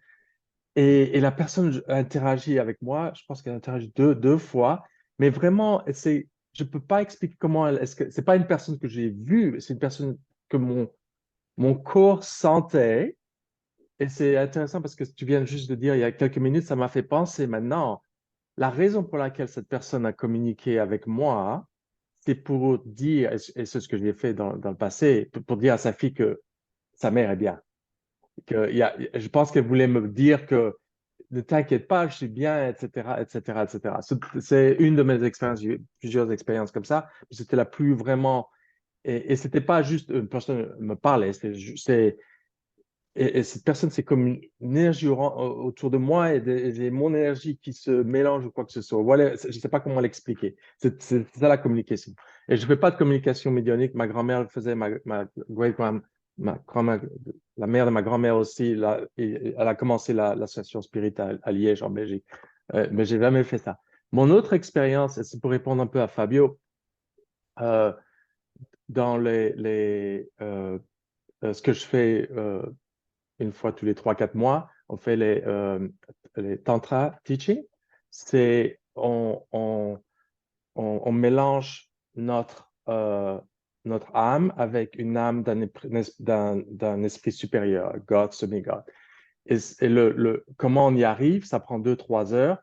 et la personne interagit avec moi. Je pense qu'elle interagit deux fois, mais vraiment, je peux pas expliquer comment est-ce que c'est pas une personne que j'ai vue, c'est une personne que mon corps sentait. Et c'est intéressant parce que tu viens juste de dire il y a quelques minutes, ça m'a fait penser maintenant, la raison pour laquelle cette personne a communiqué avec moi, c'est pour dire, et c'est ce que j'ai fait dans le passé, pour dire à sa fille que sa mère est bien. Je pense qu'elle voulait me dire que ne t'inquiète pas, je suis bien, etc., etc., etc. C'est une de mes expériences, j'ai eu plusieurs expériences comme ça, mais c'était la plus vraiment, et c'était pas juste une personne me parlait, et cette personne, c'est comme une énergie autour de moi et j'ai mon énergie qui se mélange ou quoi que ce soit. Voilà, je ne sais pas comment l'expliquer. C'est ça la communication. Et je ne fais pas de communication médiumnique. Ma grand-mère le faisait, ma grand-mère, la mère de ma grand-mère aussi, elle a commencé l'association Spirit à Liège, en Belgique. Mais je n'ai jamais fait ça. Mon autre expérience, et c'est pour répondre un peu à Fabio, euh, dans ce que je fais une fois tous les 3-4 mois, on fait les tantra teaching. C'est on mélange notre âme avec une âme d'un esprit supérieur, God, semi-God. Et comment on y arrive, ça prend 2-3 heures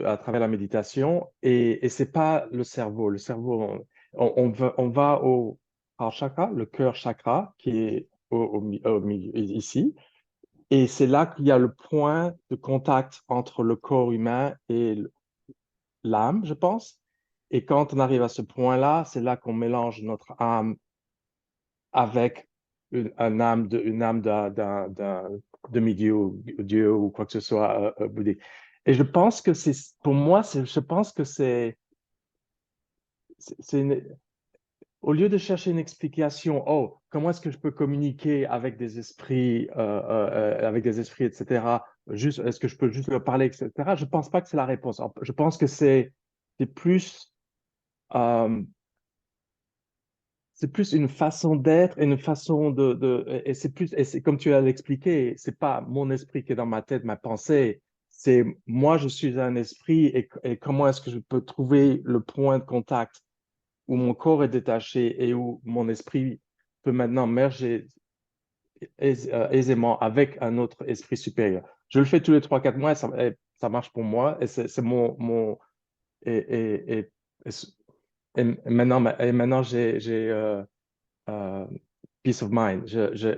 à travers la méditation et c'est pas le cerveau. Le cerveau, on va au heart chakra, le cœur chakra qui est au milieu ici. Et c'est là qu'il y a le point de contact entre le corps humain et l'âme, je pense. Et quand on arrive à ce point-là, c'est là qu'on mélange notre âme avec une âme d'un demi-dieu ou Dieu ou quoi que ce soit bouddhique. Et je pense que pour moi, je pense que c'est au lieu de chercher une explication, oh, comment est-ce que je peux communiquer avec des esprits, etc. Juste, est-ce que je peux juste leur parler, etc. Je pense pas que c'est la réponse. Je pense que c'est plus, euh, c'est plus une façon d'être et une façon et c'est plus, et c'est comme tu l'as expliqué, c'est pas mon esprit qui est dans ma tête, ma pensée. C'est moi, je suis un esprit et comment est-ce que je peux trouver le point de contact où mon corps est détaché et où mon esprit peut maintenant merger aisément avec un autre esprit supérieur. Je le fais tous les 3-4 mois et ça marche pour moi et c'est et, et, et, et maintenant j'ai peace of mind.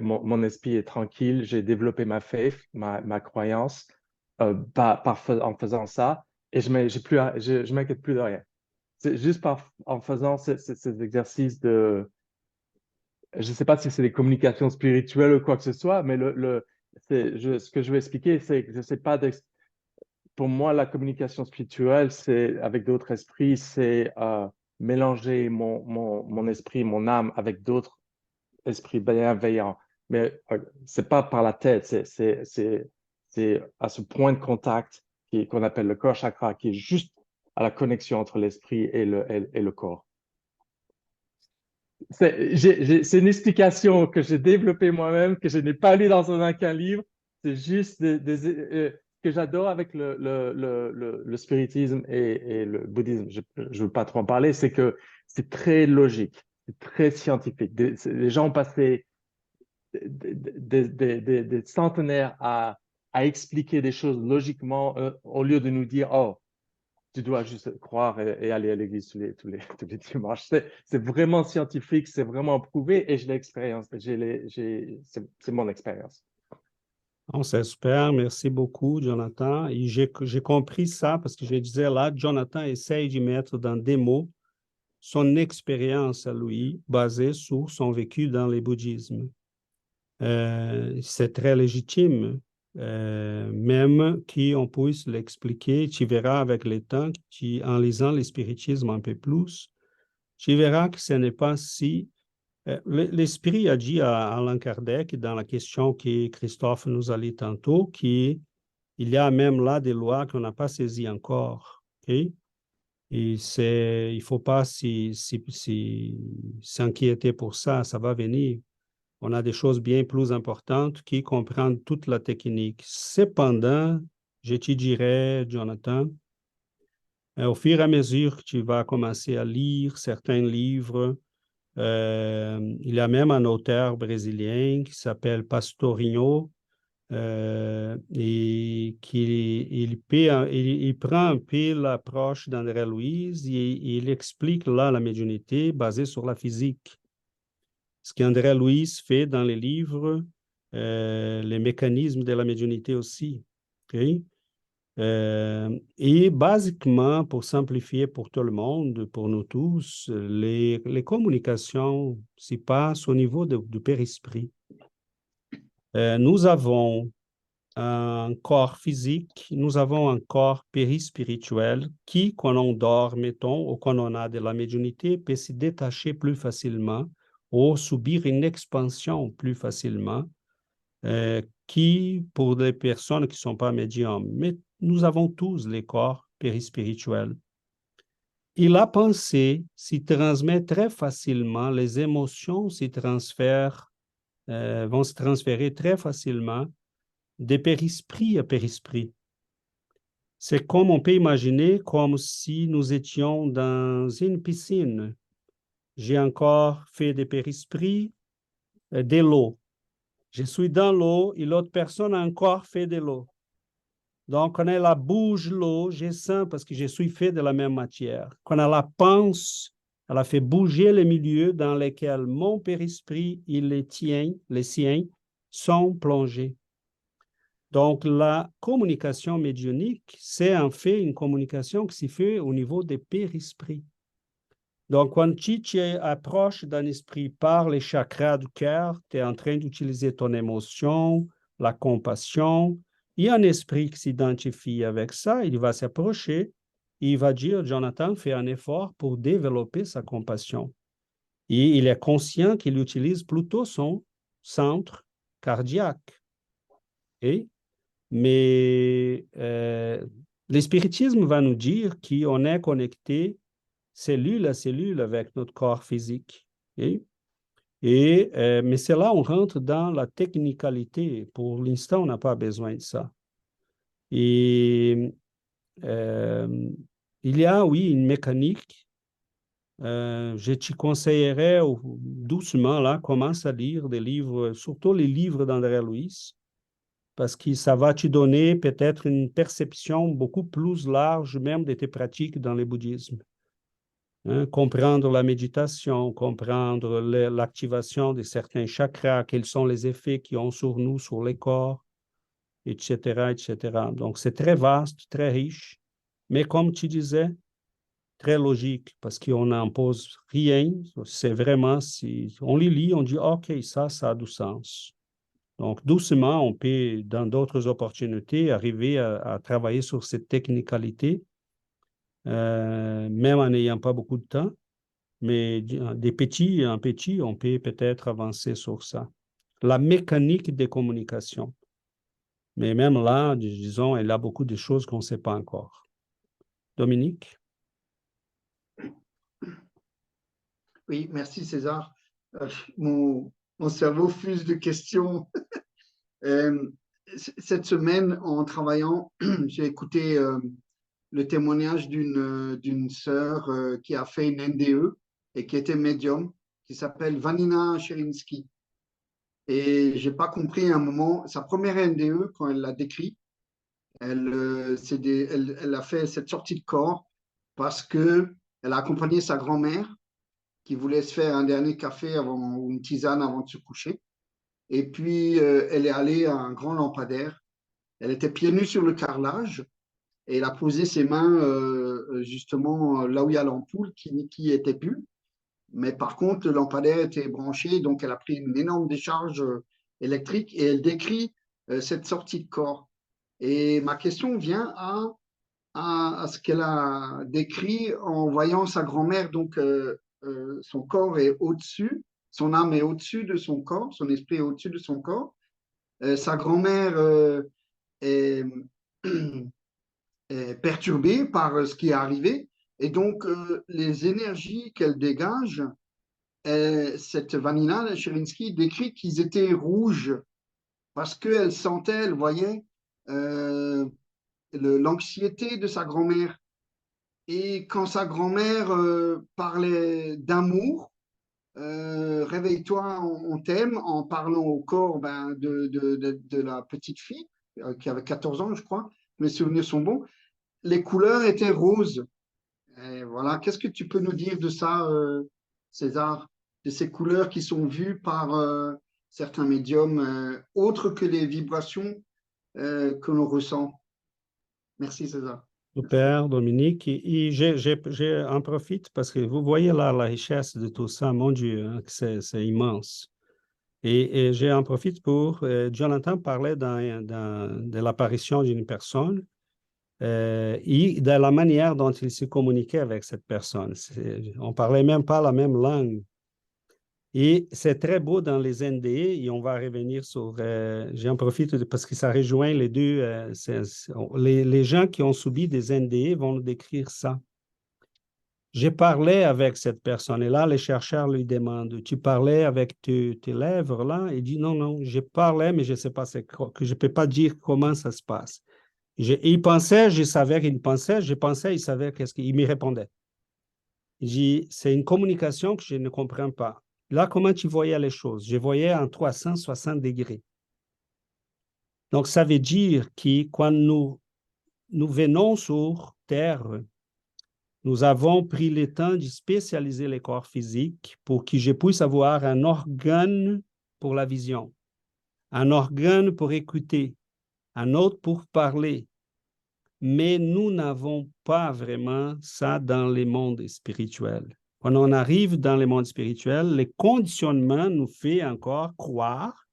Mon esprit est tranquille. J'ai développé ma faith, ma croyance en faisant ça et je m'inquiète plus de rien. C'est juste en faisant ces exercices je ne sais pas si c'est des communications spirituelles ou quoi que ce soit, mais ce que je vais expliquer, c'est que je sais pas, pour moi, la communication spirituelle, c'est avec d'autres esprits, c'est mélanger mon esprit, mon âme avec d'autres esprits bienveillants. Mais c'est pas par la tête, c'est à ce point de contact qu'on appelle le corps chakra, qui est juste à la connexion entre l'esprit et le corps. C'est une explication que j'ai développée moi-même, que je n'ai pas lu dans aucun livre. C'est juste que j'adore avec le spiritisme et le bouddhisme, je ne veux pas trop en parler, c'est que c'est très logique, c'est très scientifique. Les gens ont passé des centenaires à expliquer des choses logiquement au lieu de nous dire, oh, tu dois juste croire et aller à l'église tous les dimanches. C'est vraiment scientifique, c'est vraiment prouvé et j'ai l'expérience. C'est mon expérience. Bon, c'est super, merci beaucoup, Jonathan. Et j'ai compris ça parce que je disais là, Jonathan essaye de mettre dans des mots son expérience à lui, basée sur son vécu dans le bouddhisme. C'est très légitime, même qu'on puisse l'expliquer. Tu verras avec le temps, en lisant le spiritisme un peu plus, tu verras que ce n'est pas si... L'esprit a dit à Allan Kardec, dans la question que Christophe nous a lu tantôt, qu'il y a même là des lois qu'on n'a pas saisies encore. Okay? Et il ne faut pas s'inquiéter pour ça, ça va venir. On a des choses bien plus importantes qui comprennent toute la technique. Cependant, je te dirais, Jonathan, au fur et à mesure que tu vas commencer à lire certains livres, il y a même un auteur brésilien qui s'appelle Pastorinho, et il prend un peu l'approche d'André Louise et il explique là la médiumnité basée sur la physique. Ce qu'André Louise fait dans les livres, les mécanismes de la médiumnité aussi. Okay? Et basiquement, pour simplifier pour tout le monde, pour nous tous, les communications s'y passent au niveau du périsprit. Nous avons un corps physique, nous avons un corps périspirituel qui, quand on dort, mettons, ou quand on a de la médiumnité, peut se détacher plus facilement ou subir une expansion plus facilement, qui, pour les personnes qui ne sont pas médiums, mais nous avons tous les corps périspirituels. Et la pensée s'y transmet très facilement, les émotions s'y transfèrent, vont se transférer très facilement de périsprit à périsprit. C'est comme on peut imaginer, comme si nous étions dans une piscine. J'ai encore fait des périsprits, de l'eau. Je suis dans l'eau et l'autre personne a encore fait de l'eau. Donc, quand elle bouge l'eau, je sens parce que je suis fait de la même matière. Quand elle la pense, elle a fait bouger le milieu dans lequel mon périsprit et les siens, sont plongés. Donc, la communication médiumnique, c'est en fait une communication qui se fait au niveau des périsprits. Donc, quand tu approches d'un esprit par les chakras du cœur, tu es en train d'utiliser ton émotion, la compassion. Il y a un esprit qui s'identifie avec ça, il va s'approcher, il va dire, Jonathan fait un effort pour développer sa compassion. Et il est conscient qu'il utilise plutôt son centre cardiaque. Mais le spiritisme va nous dire qu'on est connecté cellule à cellule avec notre corps physique. Mais c'est là où on rentre dans la technicalité. Pour l'instant, on n'a pas besoin de ça. Et il y a, oui, une mécanique. Je te conseillerais doucement, là, commence à lire des livres, surtout les livres d'André Louis, parce que ça va te donner peut-être une perception beaucoup plus large même de tes pratiques dans le bouddhisme. Comprendre la méditation, comprendre l'activation de certains chakras, quels sont les effets qu'ils ont sur nous, sur les corps, etc., etc. Donc, c'est très vaste, très riche, mais comme tu disais, très logique, parce qu'on n'impose rien. C'est vraiment, si on les lit, on dit, OK, ça a du sens. Donc, doucement, on peut, dans d'autres opportunités, arriver à travailler sur cette technicalité, même en n'ayant pas beaucoup de temps. Mais des petits en petit, on peut peut-être avancer sur ça. La mécanique des communications. Mais même là, disons, il y a beaucoup de choses qu'on ne sait pas encore. Dominique? Oui, merci César. Mon cerveau fuse de questions. cette semaine, en travaillant, j'ai écouté le témoignage d'une sœur qui a fait une NDE et qui était médium, qui s'appelle Vanina Cherinsky. Et j'ai pas compris à un moment, sa première NDE, quand elle l'a décrit, elle a fait cette sortie de corps parce que elle a accompagné sa grand-mère qui voulait se faire un dernier café avant, ou une tisane avant de se coucher. Et puis, elle est allée à un grand lampadaire. Elle était pieds nus sur le carrelage et elle a posé ses mains justement là où il y a l'ampoule qui était plus. Mais par contre, le lampadaire était branché, donc elle a pris une énorme décharge électrique et elle décrit cette sortie de corps. Et ma question vient à ce qu'elle a décrit en voyant sa grand-mère, donc son corps est au-dessus, son âme est au-dessus de son corps, son esprit est au-dessus de son corps. Sa grand-mère est, est perturbée par ce qui est arrivé. Et donc, les énergies qu'elle dégage, cette Vanina Cherinsky décrit qu'ils étaient rouges parce qu'elle sentait, elle voyait l'anxiété de sa grand-mère. Et quand sa grand-mère parlait d'amour, réveille-toi, on t'aime, en parlant au corps de la petite fille, qui avait 14 ans, je crois, mes souvenirs sont bons, les couleurs étaient roses. Et voilà, qu'est-ce que tu peux nous dire de ça, César, de ces couleurs qui sont vues par certains médiums, autres que les vibrations que l'on ressent? Merci, César. Super, Dominique. Et j'en profite parce que vous voyez là la richesse de tout ça, mon Dieu, hein, c'est immense. Et j'en profite pour, Jonathan parlait de l'apparition d'une personne et de la manière dont il se communiquait avec cette personne. On ne parlait même pas la même langue. Et c'est très beau dans les NDE, et on va revenir sur... j'en profite parce que ça rejoint les deux. Les gens qui ont subi des NDE vont nous décrire ça. J'ai parlé avec cette personne, et là, les chercheurs lui demandent, tu parlais avec tes lèvres, là? Il dit, non, j'ai parlé, mais je ne sais pas, que je ne peux pas dire comment ça se passe. Il pensait, je savais qu'il pensait, je pensais, il savait qu'est-ce qu'il me répondait. Il dit, c'est une communication que je ne comprends pas. Là, comment tu voyais les choses? Je voyais en 360 degrés. Donc, ça veut dire que quand nous venons sur Terre, nous avons pris le temps de spécialiser les corps physiques pour que je puisse avoir un organe pour la vision, un organe pour écouter, un autre pour parler. Mais nous n'avons pas vraiment ça dans les mondes spirituels. Quand on arrive dans les mondes spirituels, le conditionnement nous fait encore croire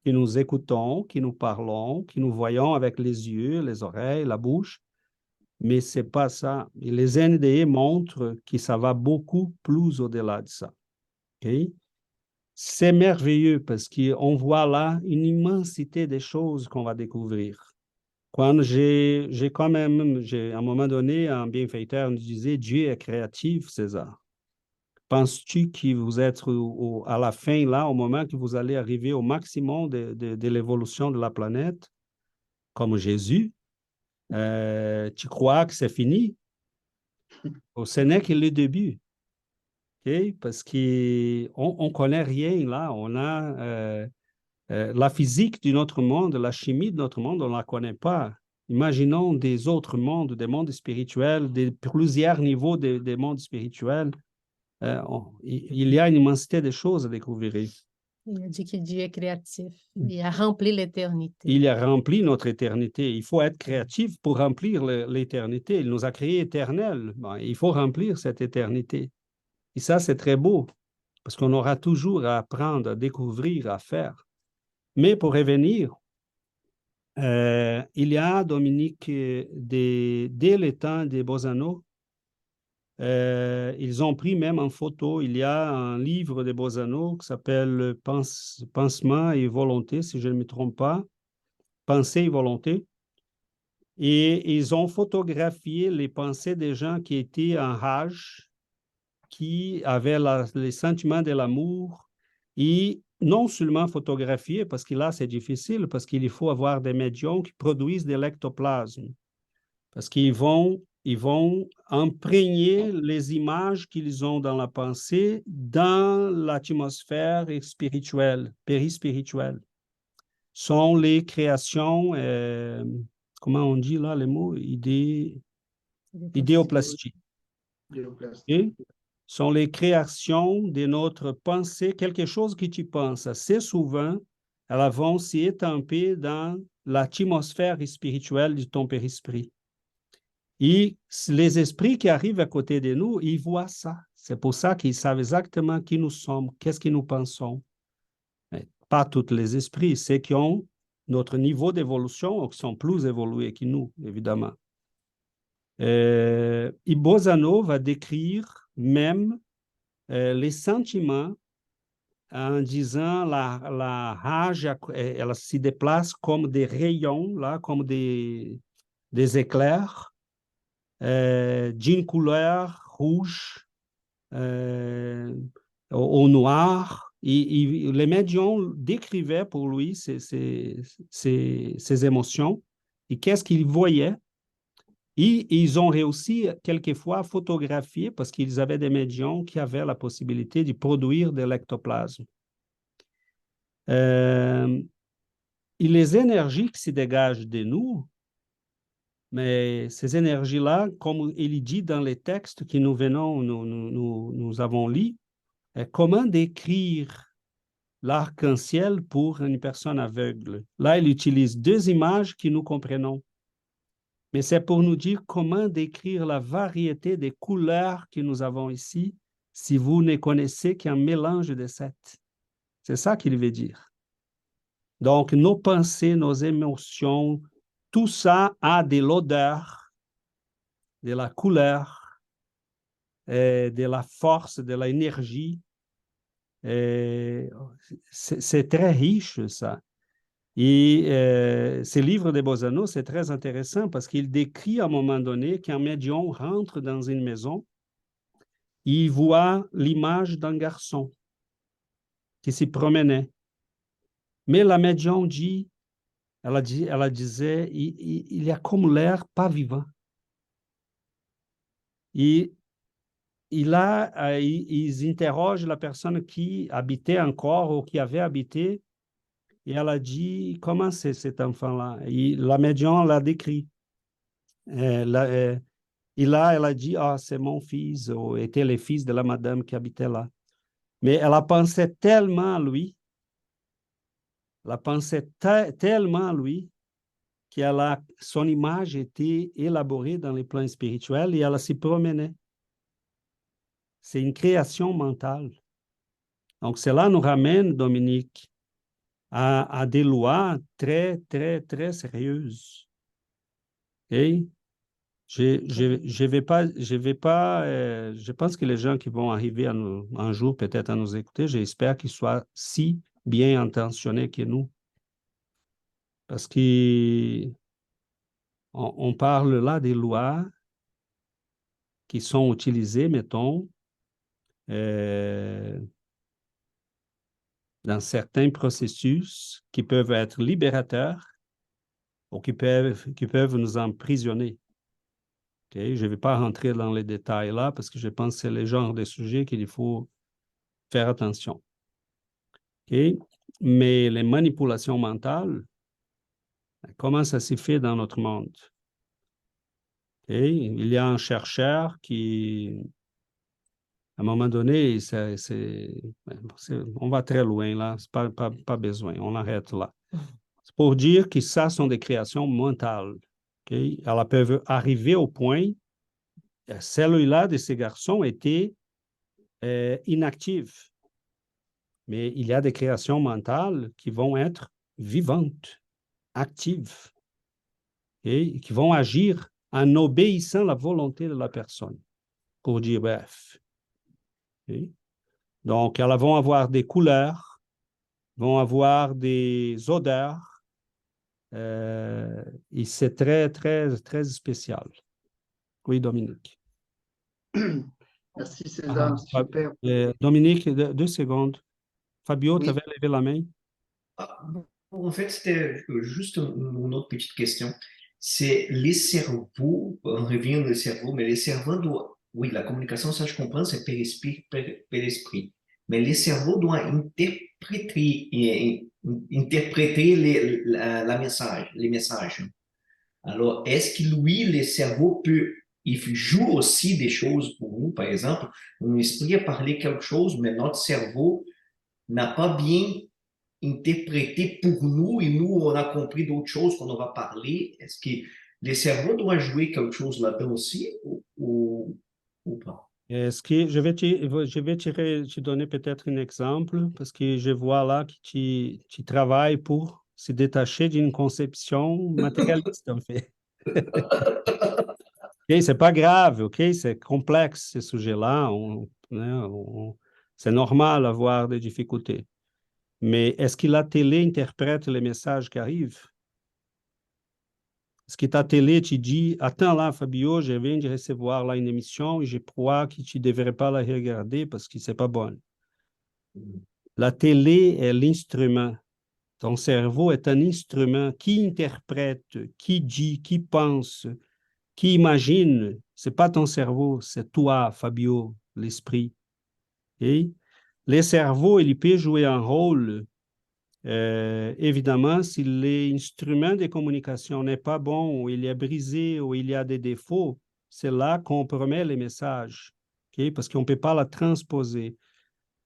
que nous écoutons, que nous parlons, que nous voyons avec les yeux, les oreilles, la bouche, mais ce n'est pas ça. Et les NDE montrent que ça va beaucoup plus au-delà de ça. Okay? C'est merveilleux parce qu'on voit là une immensité de choses qu'on va découvrir. Quand j'ai quand même, à un moment donné, un bienfaiteur nous disait, Dieu est créatif, César. Penses-tu que vous êtes à la fin, là, au moment que vous allez arriver au maximum de l'évolution de la planète, comme Jésus, tu crois que c'est fini? Ce n'est que le début. Okay? Parce qu'on ne connaît rien là. On a la physique de notre monde, la chimie de notre monde, on ne la connaît pas. Imaginons des autres mondes, des mondes spirituels, plusieurs niveaux des mondes spirituels. Il y a une immensité de choses à découvrir. Il a dit que Dieu est créatif. Il a rempli l'éternité. Il a rempli notre éternité. Il faut être créatif pour remplir l'éternité. Il nous a créés éternels. Bon, il faut remplir cette éternité. Et ça, c'est très beau, parce qu'on aura toujours à apprendre, à découvrir, à faire. Mais pour revenir, il y a, Dominique, dès le temps des Bozano, ils ont pris même en photo, il y a un livre de Bozano qui s'appelle Pensement et volonté, si je ne me trompe pas, Pensée et volonté. Et ils ont photographié les pensées des gens qui étaient en rage, qui avaient les sentiments de l'amour, et non seulement photographier, parce que là, c'est difficile, parce qu'il faut avoir des médiums qui produisent de l'ectoplasme, parce qu'ils vont imprégner les images qu'ils ont dans la pensée dans l'atmosphère spirituelle, périspirituelle. Sont les créations, comment on dit là les mots, idéoplastie. Et sont les créations de notre pensée, quelque chose que tu penses assez souvent, elles vont s'y étamper dans l'atmosphère spirituelle de ton périsprit. Et les esprits qui arrivent à côté de nous, ils voient ça. C'est pour ça qu'ils savent exactement qui nous sommes, qu'est-ce que nous pensons. Mais pas tous les esprits, ceux qui ont notre niveau d'évolution ou qui sont plus évolués que nous, évidemment. Et Bozano va décrire même les sentiments en disant la rage, elle se déplace comme des rayons, là, comme des éclairs d'une couleur rouge au noir. Les médiums décrivaient pour lui ces émotions et qu'est-ce qu'ils voyaient. Et ils ont réussi quelquefois à photographier parce qu'ils avaient des médiums qui avaient la possibilité de produire de l'ectoplasme. Et les énergies qui se dégagent de nous, mais ces énergies-là, comme il dit dans les textes que nous avons lus, comment décrire l'arc-en-ciel pour une personne aveugle? Là, il utilise deux images que nous comprenons. Mais c'est pour nous dire comment décrire la variété des couleurs que nous avons ici, si vous ne connaissez qu'un mélange de sept. C'est ça qu'il veut dire. Donc, nos pensées, nos émotions, tout ça a de l'odeur, de la couleur, de la force, de l'énergie. C'est très riche, ça. Et ce livre de Bozano, c'est très intéressant parce qu'il décrit à un moment donné qu'un médium rentre dans une maison, il voit l'image d'un garçon qui s'y promenait. Mais la médium dit, elle disait, il a comme l'air pas vivant. Et ils interrogent la personne qui habitait encore ou qui avait habité. Et elle a dit, comment c'est cet enfant-là? Et la médium l'a décrit. Et là, elle a dit, ah, c'est mon fils, ou était le fils de la madame qui habitait là. Mais elle a pensé tellement à lui, son image était élaborée dans les plans spirituels et elle s'y promenait. C'est une création mentale. Donc, cela nous ramène, Dominique, à des lois très, très, très sérieuses. Et je pense que les gens qui vont arriver un jour peut-être à nous écouter, j'espère qu'ils soient si bien intentionnés que nous. Parce qu'on parle là des lois qui sont utilisées, mettons, dans certains processus qui peuvent être libérateurs ou qui peuvent nous emprisonner. Okay? Je ne vais pas rentrer dans les détails là parce que je pense que c'est le genre de sujet qu'il faut faire attention. Okay? Mais les manipulations mentales, comment ça s'est fait dans notre monde? Okay? Il y a un chercheur qui, à un moment donné, on va très loin là, c'est pas besoin, on arrête là. C'est pour dire que ça sont des créations mentales. Okay? Elles peuvent arriver au point, celle-là de ces garçons était inactive. Mais il y a des créations mentales qui vont être vivantes, actives, et qui vont agir en obéissant à la volonté de la personne, pour dire bref. Okay? Donc, elles vont avoir des couleurs, vont avoir des odeurs, et c'est très, très, très spécial. Oui, Dominique. Merci César, super. Dominique, 2 secondes. Fabio, tu Oui. avais levé la main? Bon, en fait, c'était juste une autre petite question. C'est les cerveaux, on revient au cerveau, mais les cerveaux doivent, oui, la communication, ça je comprends, c'est per esprit. Mais les cerveaux doivent interpréter la message, les messages. Alors, est-ce que lui, le cerveau peut, il joue aussi des choses pour nous? Par exemple, mon esprit a parlé quelque chose, mais notre cerveau n'a pas bien interprété pour nous et nous, on a compris d'autres choses qu'on va parler. Est-ce que le cerveau doit jouer quelque chose là-dedans aussi ou pas? Est-ce que je vais te donner peut-être un exemple parce que je vois là que tu travailles pour se détacher d'une conception matérialiste, en fait. OK, c'est pas grave, OK? C'est complexe, ce sujet-là. C'est normal d'avoir des difficultés. Mais est-ce que la télé interprète les messages qui arrivent? Est-ce que ta télé te dit, attends là, Fabio, je viens de recevoir là une émission et je crois que tu ne devrais pas la regarder parce que c'est pas bon. La télé est l'instrument. Ton cerveau est un instrument qui interprète, qui dit, qui pense, qui imagine. C'est pas ton cerveau, c'est toi, Fabio, l'esprit. Okay? Le cerveau, il peut jouer un rôle. Évidemment, si l'instrument de communication n'est pas bon, ou il est brisé, ou il y a des défauts, c'est là qu'on promet les messages, okay? Parce qu'on ne peut pas la transposer.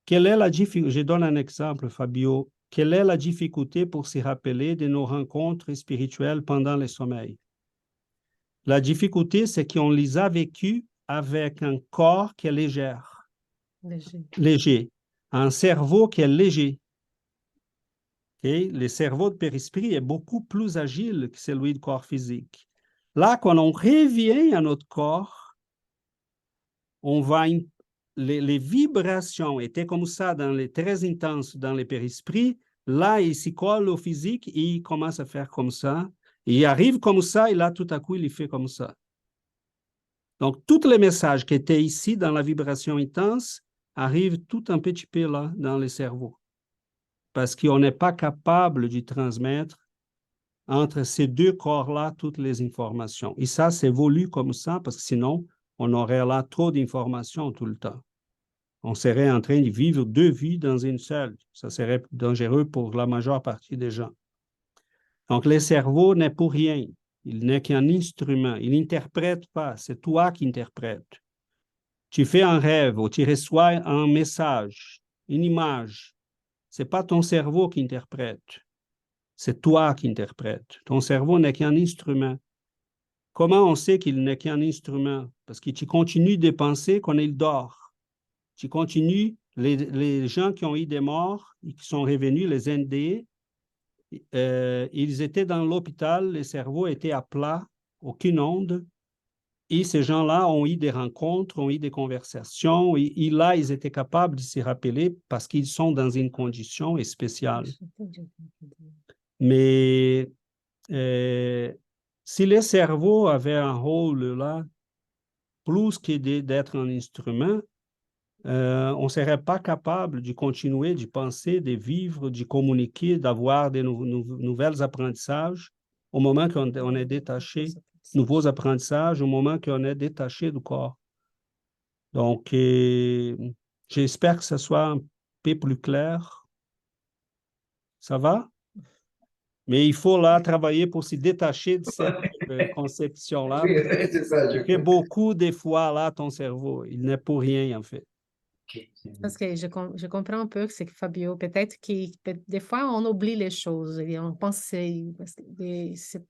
Quelle est la difficulté? Je donne un exemple, Fabio. Quelle est la difficulté pour se rappeler de nos rencontres spirituelles pendant le sommeil? La difficulté, c'est qu'on les a vécues avec un corps qui est léger. Léger. Un cerveau qui est léger. Okay? Le cerveau de périsprit est beaucoup plus agile que celui du corps physique. Là, quand on revient à notre corps, on va les vibrations étaient comme ça dans les très intenses dans le périsprit. Là, il s'y colle au physique et il commence à faire comme ça. Il arrive comme ça et là, tout à coup, il fait comme ça. Donc, tous les messages qui étaient ici dans la vibration intense arrivent tout un petit peu là dans le cerveau. Parce qu'on n'est pas capable de transmettre entre ces deux corps-là toutes les informations. Et ça, c'est voulu comme ça, parce que sinon, on aurait là trop d'informations tout le temps. On serait en train de vivre deux vies dans une seule. Ça serait dangereux pour la majeure partie des gens. Donc, le cerveau n'est pour rien. Il n'est qu'un instrument. Il n'interprète pas. C'est toi qui interprètes. Tu fais un rêve ou tu reçois un message, une image. Ce n'est pas ton cerveau qui interprète. C'est toi qui interprètes. Ton cerveau n'est qu'un instrument. Comment on sait qu'il n'est qu'un instrument? Parce que tu continues de penser qu'on il dort. Tu continues, les gens qui ont eu des morts et qui sont revenus, les NDE, ils étaient dans l'hôpital, le cerveau était à plat, aucune onde, et ces gens-là ont eu des rencontres, ont eu des conversations, et là, ils étaient capables de se rappeler parce qu'ils sont dans une condition spéciale. Mais si le cerveau avait un rôle là, plus que d'être un instrument, on ne serait pas capable de continuer de penser, de vivre, de communiquer, d'avoir de nouveaux apprentissages au moment qu'on est détaché, nouveaux apprentissages au moment qu'on est détaché du corps. Donc, j'espère que ce soit un peu plus clair. Ça va? Mais il faut là travailler pour se détacher de cette conception-là. Oui, c'est ça. Tu fais beaucoup des fois là ton cerveau. Il n'est pour rien, en fait. Parce que je comprends un peu que c'est que Fabio, peut-être que des fois on oublie les choses et on pense si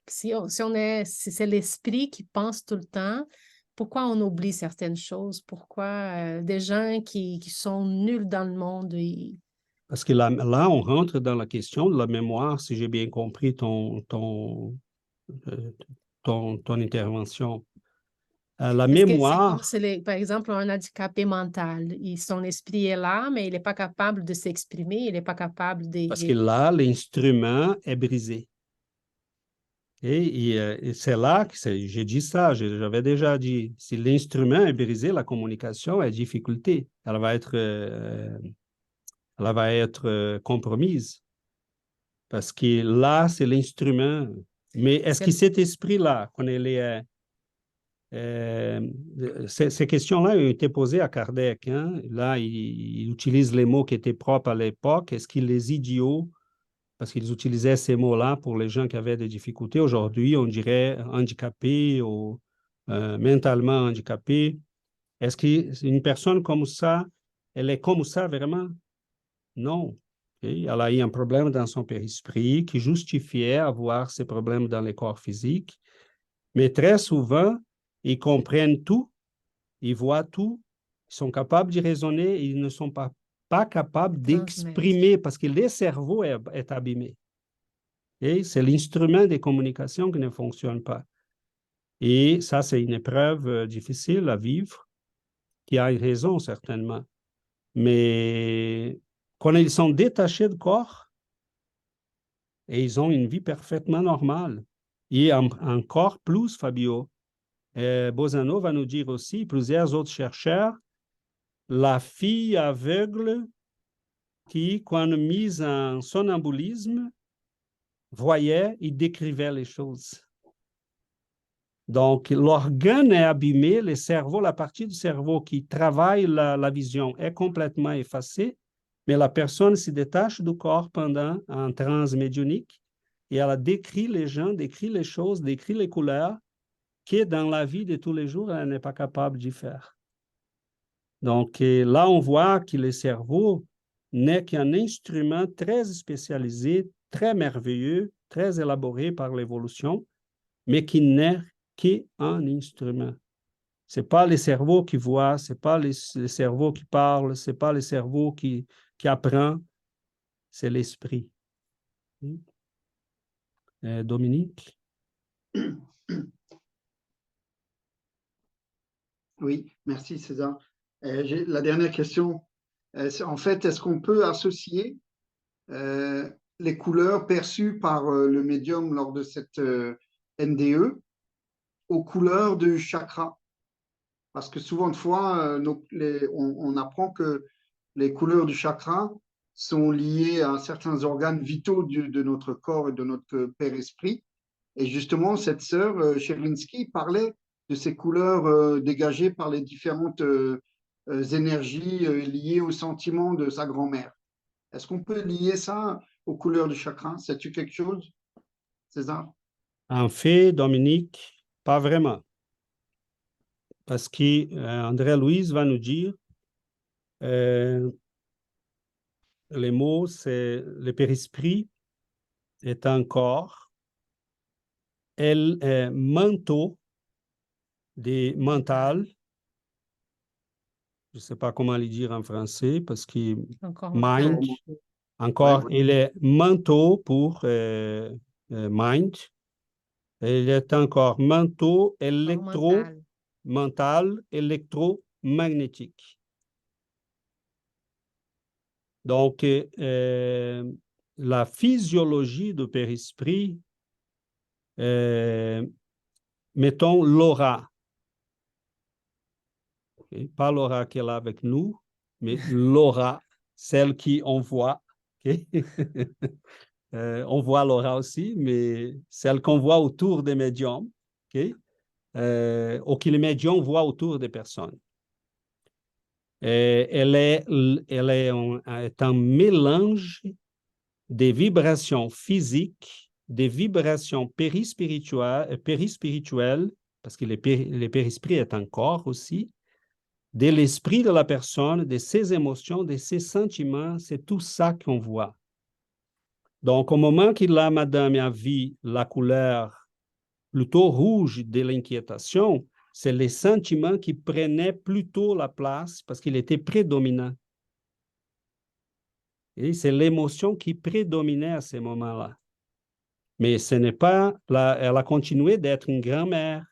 c'est l'esprit qui pense tout le temps, pourquoi on oublie certaines choses? Pourquoi des gens qui sont nuls dans le monde? Parce que là, on rentre dans la question de la mémoire, si j'ai bien compris ton intervention. La mémoire... Par exemple, un handicapé mental, son esprit est là, mais il n'est pas capable de s'exprimer, il n'est pas capable de... Parce que là, l'instrument est brisé. Et c'est là que j'ai dit ça, j'avais déjà dit, si l'instrument est brisé, la communication est difficulté. Elle va elle va être compromise. Parce que là, c'est l'instrument. Mais est-ce que cet esprit-là, qu'on est ces questions-là ont été posées à Kardec. Hein? Là, il utilise les mots qui étaient propres à l'époque. Est-ce qu'il les idiots, parce qu'ils utilisaient ces mots-là pour les gens qui avaient des difficultés. Aujourd'hui, on dirait handicapé ou mentalement handicapé. Est-ce qu'une personne comme ça, elle est comme ça vraiment? Non. Okay? Elle a eu un problème dans son périsprit qui justifiait avoir ces problèmes dans le corps physique. Mais très souvent, ils comprennent tout, ils voient tout, ils sont capables de raisonner, ils ne sont pas capables d'exprimer parce que le cerveau est abîmé. Et c'est l'instrument de communication qui ne fonctionne pas. Et ça, c'est une épreuve difficile à vivre, qui a une raison certainement. Mais quand ils sont détachés du corps, et ils ont une vie parfaitement normale. Et encore plus, Fabio, Bozano va nous dire aussi, plusieurs autres chercheurs, la fille aveugle qui, quand mise en somnambulisme, voyait et décrivait les choses. Donc, l'organe est abîmé, le cerveau, la partie du cerveau qui travaille la vision est complètement effacée, mais la personne se détache du corps pendant un transe médiumnique et elle a décrit les gens, décrit les choses, décrit les couleurs que dans la vie de tous les jours, elle n'est pas capable d'y faire. Donc, là, on voit que le cerveau n'est qu'un instrument très spécialisé, très merveilleux, très élaboré par l'évolution, mais qui n'est qu'un instrument. Ce n'est pas le cerveau qui voit, ce n'est pas le cerveau qui parle, ce n'est pas le cerveau qui apprend, c'est l'esprit. Dominique? Oui, merci César. La dernière question, en fait, est-ce qu'on peut associer les couleurs perçues par le médium lors de cette NDE aux couleurs du chakra? Parce que souvent de fois, on apprend que les couleurs du chakra sont liées à certains organes vitaux de notre corps et de notre père-esprit. Et justement, cette sœur, Cherinsky, parlait de ces couleurs dégagées par les différentes énergies liées au sentiment de sa grand-mère. Est-ce qu'on peut lier ça aux couleurs du chakra? Sais-tu quelque chose, César? En fait, Dominique, pas vraiment. Parce qu'André Louise va nous dire les mots, c'est le périsprit est un corps, manteau des mental, je ne sais pas comment le dire en français, parce que mind, encore, il est manteau pour mind, il est encore manteau mental, électromagnétique. Donc, la physiologie du périsprit, mettons l'aura. Okay? Pas l'aura qu'elle a avec nous, mais l'aura, celle qu'on voit. Okay? On voit l'aura aussi, mais celle qu'on voit autour des médiums, okay? Ou que les médiums voient autour des personnes. Elle est un mélange des vibrations physiques, des vibrations périspirituelles, parce que le périsprit est un corps aussi, de l'esprit de la personne, de ses émotions, de ses sentiments, c'est tout ça qu'on voit. Donc, au moment que la madame a vu la couleur plutôt rouge de l'inquiétation, c'est les sentiments qui prenaient plutôt la place parce qu'il était prédominant. Et c'est l'émotion qui prédominait à ce moment-là. Mais ce n'est pas, elle a continué d'être une grand-mère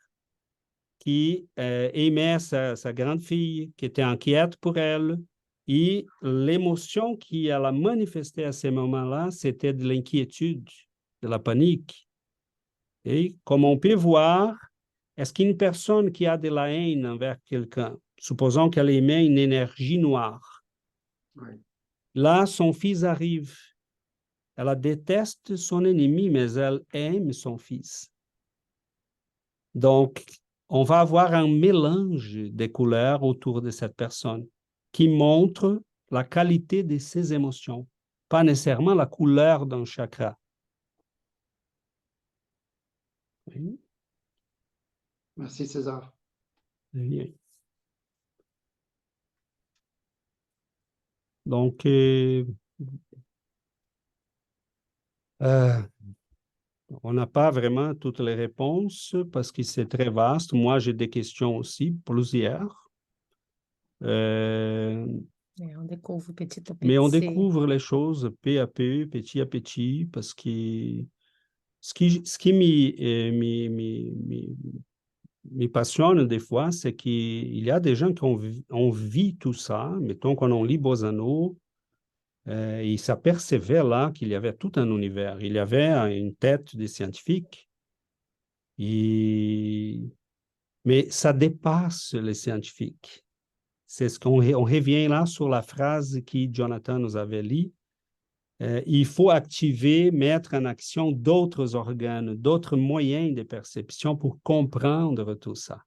qui aimait sa grande-fille, qui était inquiète pour elle. Et l'émotion qu'elle a manifestée à ce moment-là, c'était de l'inquiétude, de la panique. Et comme on peut voir, est-ce qu'une personne qui a de la haine envers quelqu'un, supposons qu'elle émet une énergie noire, Là, son fils arrive. Elle déteste son ennemi, mais elle aime son fils. Donc, on va avoir un mélange des couleurs autour de cette personne qui montre la qualité de ses émotions, pas nécessairement la couleur d'un chakra. Oui. Merci César. Oui. Donc, on n'a pas vraiment toutes les réponses parce que c'est très vaste. Moi, j'ai des questions aussi, plusieurs. Mais on découvre petit à Mais on petit. découvre les choses peu à peu, petit à petit, parce que ce qui me passionne des fois, c'est qu'il y a des gens qui ont vu tout ça. Mettons qu'on en lit Bosano, il s'apercevait là qu'il y avait tout un univers. Il y avait une tête de scientifique, mais ça dépasse les scientifiques. C'est ce qu'on revient là sur la phrase que Jonathan nous avait lue. Il faut activer, mettre en action d'autres organes, d'autres moyens de perception pour comprendre tout ça.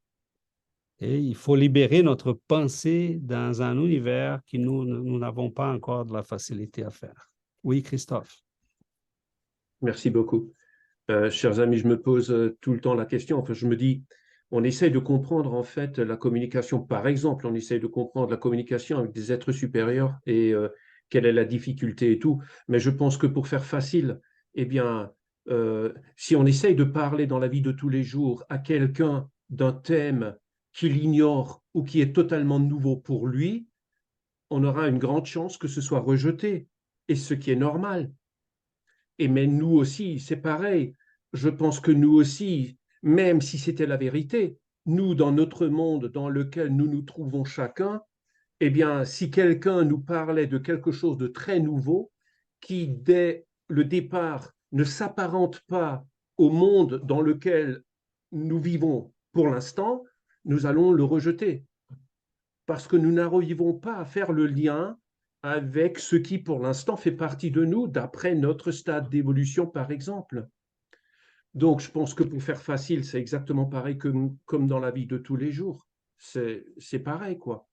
Et il faut libérer notre pensée dans un univers que nous n'avons pas encore de la facilité à faire. Oui, Christophe. Merci beaucoup. Chers amis, je me pose tout le temps la question. Enfin, je me dis, on essaye de comprendre en fait la communication. Par exemple, on essaye de comprendre la communication avec des êtres supérieurs et quelle est la difficulté et tout. Mais je pense que pour faire facile, eh bien, si on essaye de parler dans la vie de tous les jours à quelqu'un d'un thème qu'il ignore ou qui est totalement nouveau pour lui, on aura une grande chance que ce soit rejeté. Et ce qui est normal. Et mais nous aussi, c'est pareil. Je pense que nous aussi, même si c'était la vérité, nous, dans notre monde dans lequel nous nous trouvons chacun, eh bien, si quelqu'un nous parlait de quelque chose de très nouveau, qui dès le départ ne s'apparente pas au monde dans lequel nous vivons pour l'instant, nous allons le rejeter. Parce que nous n'arrivons pas à faire le lien avec ce qui, pour l'instant, fait partie de nous, d'après notre stade d'évolution, par exemple. Donc, je pense que pour faire facile, c'est exactement pareil que comme dans la vie de tous les jours. C'est pareil, quoi.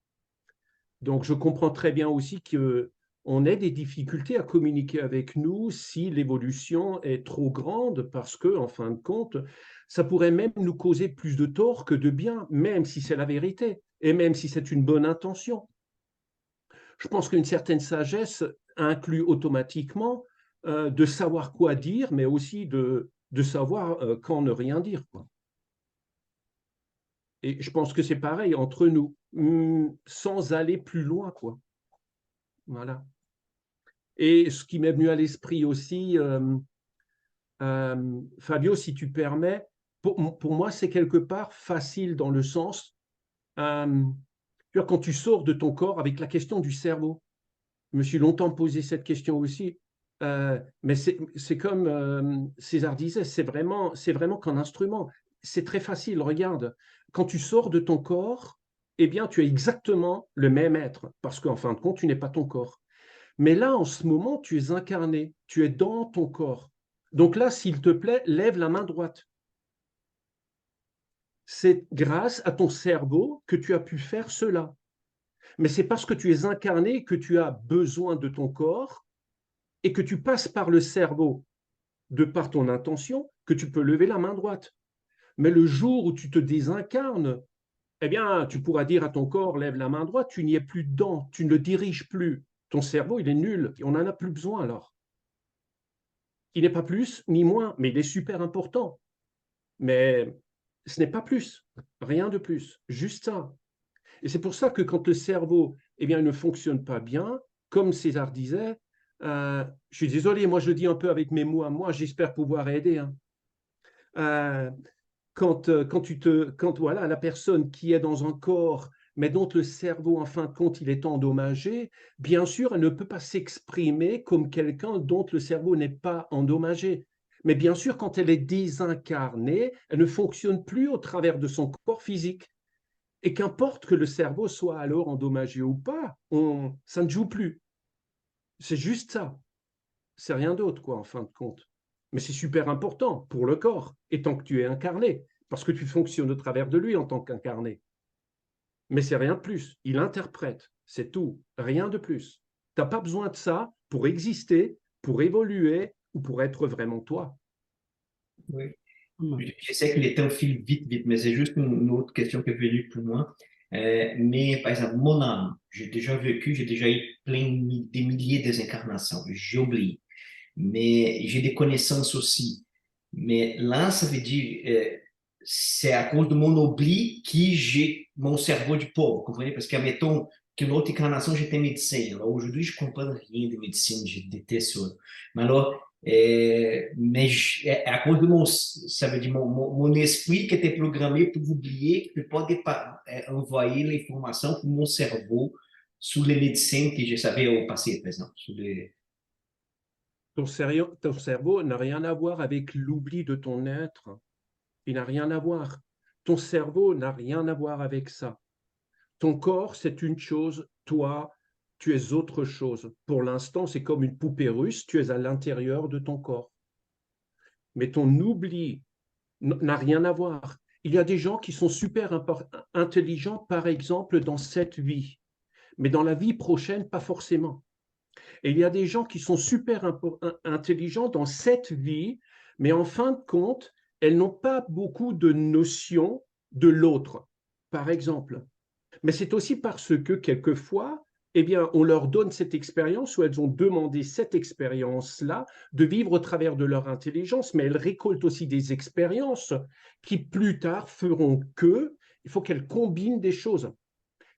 Donc, je comprends très bien aussi qu'on ait des difficultés à communiquer avec nous si l'évolution est trop grande, parce que, en fin de compte, ça pourrait même nous causer plus de tort que de bien, même si c'est la vérité, et même si c'est une bonne intention. Je pense qu'une certaine sagesse inclut automatiquement de savoir quoi dire, mais aussi de savoir quand ne rien dire, quoi. Et je pense que c'est pareil entre nous, sans aller plus loin, quoi. Voilà. Et ce qui m'est venu à l'esprit aussi, Fabio, si tu permets, pour moi, c'est quelque part facile dans le sens, quand tu sors de ton corps avec la question du cerveau. Je me suis longtemps posé cette question aussi. Mais c'est comme César disait, c'est vraiment qu'un instrument. C'est très facile, regarde. Quand tu sors de ton corps, eh bien, tu es exactement le même être, parce qu'en fin de compte, tu n'es pas ton corps. Mais là, en ce moment, tu es incarné, tu es dans ton corps. Donc là, s'il te plaît, lève la main droite. C'est grâce à ton cerveau que tu as pu faire cela. Mais c'est parce que tu es incarné que tu as besoin de ton corps et que tu passes par le cerveau, de par ton intention, que tu peux lever la main droite. Mais le jour où tu te désincarnes, eh bien, tu pourras dire à ton corps, lève la main droite, tu n'y es plus dedans, tu ne le diriges plus. Ton cerveau, il est nul, on n'en a plus besoin alors. Il n'est pas plus ni moins, mais il est super important. Mais ce n'est pas plus, rien de plus, juste ça. Et c'est pour ça que quand le cerveau eh bien, ne fonctionne pas bien, comme César disait, je suis désolé, moi je dis un peu avec mes mots à moi, j'espère pouvoir aider. Hein. Quand voilà, la personne qui est dans un corps, mais dont le cerveau, en fin de compte, il est endommagé, bien sûr, elle ne peut pas s'exprimer comme quelqu'un dont le cerveau n'est pas endommagé. Mais bien sûr, quand elle est désincarnée, elle ne fonctionne plus au travers de son corps physique. Et qu'importe que le cerveau soit alors endommagé ou pas, ça ne joue plus. C'est juste ça. C'est rien d'autre, quoi, en fin de compte. Mais c'est super important pour le corps, étant que tu es incarné, parce que tu fonctionnes au travers de lui en tant qu'incarné. Mais c'est rien de plus. Il interprète, c'est tout, rien de plus. Tu n'as pas besoin de ça pour exister, pour évoluer ou pour être vraiment toi. Oui. Je sais que les temps filent vite, vite, mais c'est juste une autre question qui est venue pour moi. Mais par exemple, mon âme, j'ai déjà vécu, j'ai déjà eu des milliers de incarnations, j'ai oublié. Mais j'ai des connaissances aussi. Mais là, ça veut dire, c'est à cause de mon oubli que j'ai mon cerveau de pauvre, vous comprenez? Parce que, admettons, que une autre incarnation, j'étais médecin. Alors, aujourd'hui, je ne comprends rien de médecine, je déteste ça. Mais alors, à cause de ça veut dire mon esprit qui était programmé pour oublier, qui ne peut pas envoyer l'information pour mon cerveau sur les médecines que je savais au passé, par exemple. Sur les... Ton cerveau n'a rien à voir avec l'oubli de ton être. Il n'a rien à voir. Ton cerveau n'a rien à voir avec ça. Ton corps, c'est une chose. Toi, tu es autre chose. Pour l'instant, c'est comme une poupée russe. Tu es à l'intérieur de ton corps. Mais ton oubli n'a rien à voir. Il y a des gens qui sont super intelligents, par exemple, dans cette vie. Mais dans la vie prochaine, pas forcément. Et il y a des gens qui sont super intelligents dans cette vie, mais en fin de compte, elles n'ont pas beaucoup de notions de l'autre, par exemple. Mais c'est aussi parce que quelquefois, eh bien, on leur donne cette expérience ou elles ont demandé cette expérience-là de vivre au travers de leur intelligence, mais elles récoltent aussi des expériences qui plus tard feront il faut qu'elles combinent des choses.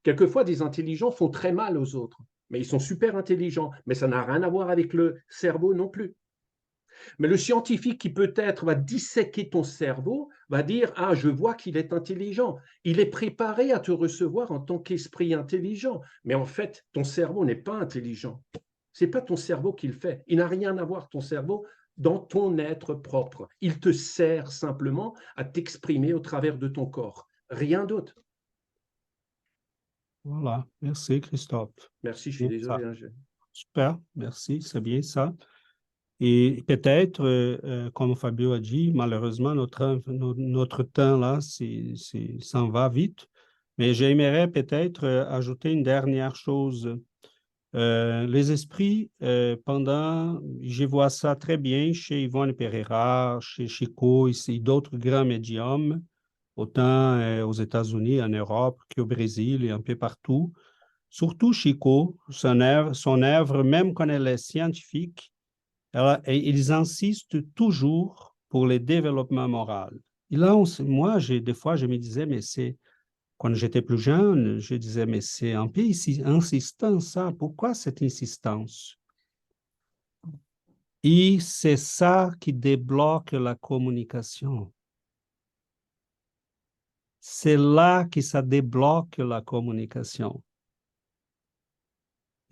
Quelquefois, des intelligents font très mal aux autres, mais ils sont super intelligents, mais ça n'a rien à voir avec le cerveau non plus. Mais le scientifique qui peut-être va disséquer ton cerveau va dire « Ah, je vois qu'il est intelligent. Il est préparé à te recevoir en tant qu'esprit intelligent. » Mais en fait, ton cerveau n'est pas intelligent. Ce n'est pas ton cerveau qui le fait. Il n'a rien à voir, ton cerveau, dans ton être propre. Il te sert simplement à t'exprimer au travers de ton corps. Rien d'autre. Voilà, merci Christophe. Merci, je suis désolé. Super, merci, c'est bien ça. Et peut-être, comme Fabio a dit, malheureusement, notre temps là, s'en va vite. Mais j'aimerais peut-être ajouter une dernière chose. Les esprits, je vois ça très bien chez Yvonne Pereira, chez Chico, ici, d'autres grands médiums, autant aux États-Unis, en Europe qu'au Brésil et un peu partout. Surtout Chico, son œuvre, même quand elle est scientifique, ils insistent toujours pour le développement moral. Et là, moi, des fois, je me disais, mais quand j'étais plus jeune, je disais, mais c'est un peu insistant, ça. Pourquoi cette insistance? Et c'est ça qui débloque la communication. C'est là que ça débloque la communication.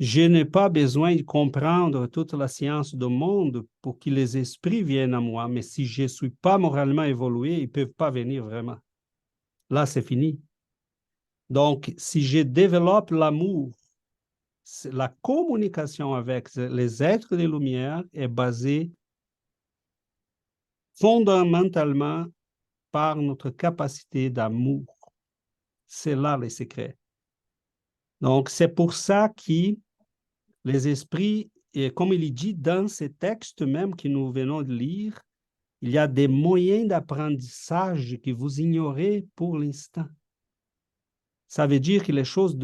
Je n'ai pas besoin de comprendre toute la science du monde pour que les esprits viennent à moi, mais si je ne suis pas moralement évolué, ils ne peuvent pas venir vraiment. Là, c'est fini. Donc, si je développe l'amour, la communication avec les êtres de lumière est basée fondamentalement par notre capacité d'amour. C'est là le secret. Donc, c'est pour ça que les esprits, et comme il dit dans ces textes même que nous venons de lire, il y a des moyens d'apprentissage que vous ignorez pour l'instant. Ça veut dire que les choses,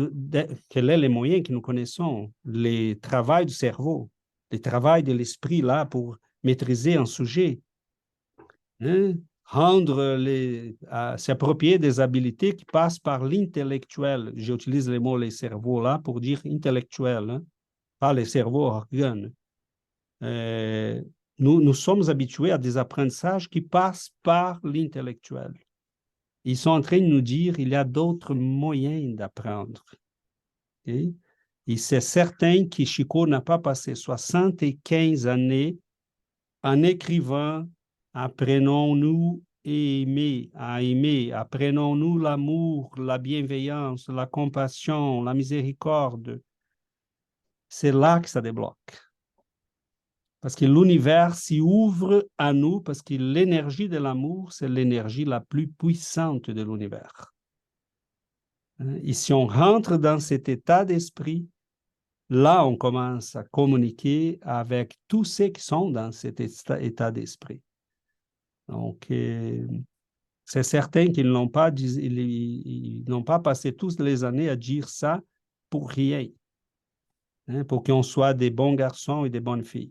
quels sont les moyens que nous connaissons? Le travail du cerveau, le travail de l'esprit là pour maîtriser un sujet. Hein? S'approprier des habiletés qui passent par l'intellectuel. J'utilise le mot les cerveaux là pour dire intellectuel, hein? Pas les cerveaux organes. Nous sommes habitués à des apprentissages qui passent par l'intellectuel. Ils sont en train de nous dire qu'il y a d'autres moyens d'apprendre. Okay? Et c'est certain que Chico n'a pas passé 75 années en écrivant « Apprenons-nous à aimer, apprenons-nous l'amour, la bienveillance, la compassion, la miséricorde ». c'est là que ça débloque. Parce que l'univers s'y ouvre à nous, parce que l'énergie de l'amour, c'est l'énergie la plus puissante de l'univers. Et si on rentre dans cet état d'esprit, là, on commence à communiquer avec tous ceux qui sont dans cet état d'esprit. Donc, c'est certain qu'ils n'ont pas, ils n'ont pas passé toutes les années à dire ça pour rien, hein, pour qu'on soit des bons garçons et des bonnes filles.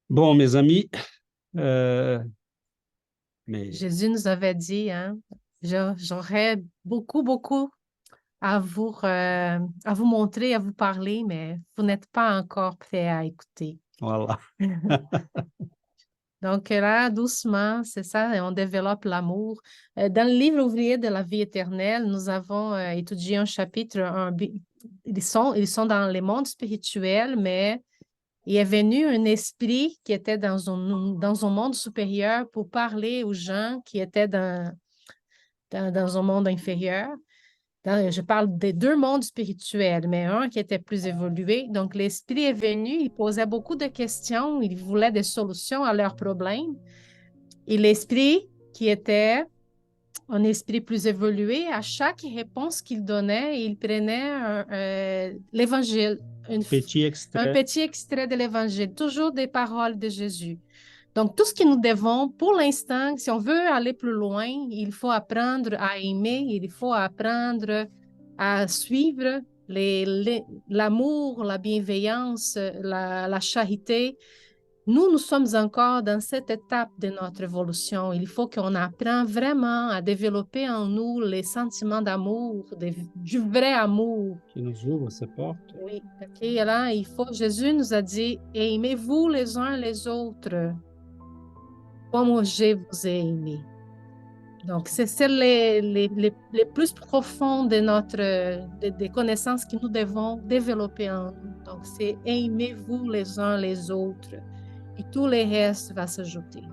Bon, mes amis, mais Jésus nous avait dit, hein, j'aurais beaucoup à vous montrer, à vous parler, mais vous n'êtes pas encore prêt à écouter. voilà. Donc là, doucement, c'est ça, on développe l'amour. Dans le livre ouvrier de la vie éternelle, nous avons étudié un chapitre, ils sont dans les mondes spirituels, mais il est venu un esprit qui était dans un monde supérieur pour parler aux gens qui étaient dans un monde inférieur. Je parle des deux mondes spirituels, mais un qui était plus évolué. Donc, l'esprit est venu, il posait beaucoup de questions, il voulait des solutions à leurs problèmes. Et l'esprit qui était un esprit plus évolué, à chaque réponse qu'il donnait, il prenait l'évangile, Petit un extrait. petit extrait de l'évangile, toujours des paroles de Jésus. Donc, tout ce que nous devons, pour l'instant, si on veut aller plus loin, il faut apprendre à aimer, il faut apprendre à suivre l'amour, la bienveillance, la charité. Nous sommes encore dans cette étape de notre évolution. Il faut qu'on apprenne vraiment à développer en nous les sentiments d'amour, du vrai amour. Qui nous ouvre ses portes. Oui, ok, là, Jésus nous a dit, aimez-vous les uns les autres comme je vous ai aimé. Donc, c'est les plus profonds de des connaissances que nous devons développer en nous. Donc, c'est aimez-vous les uns les autres et tout le reste va s'ajouter.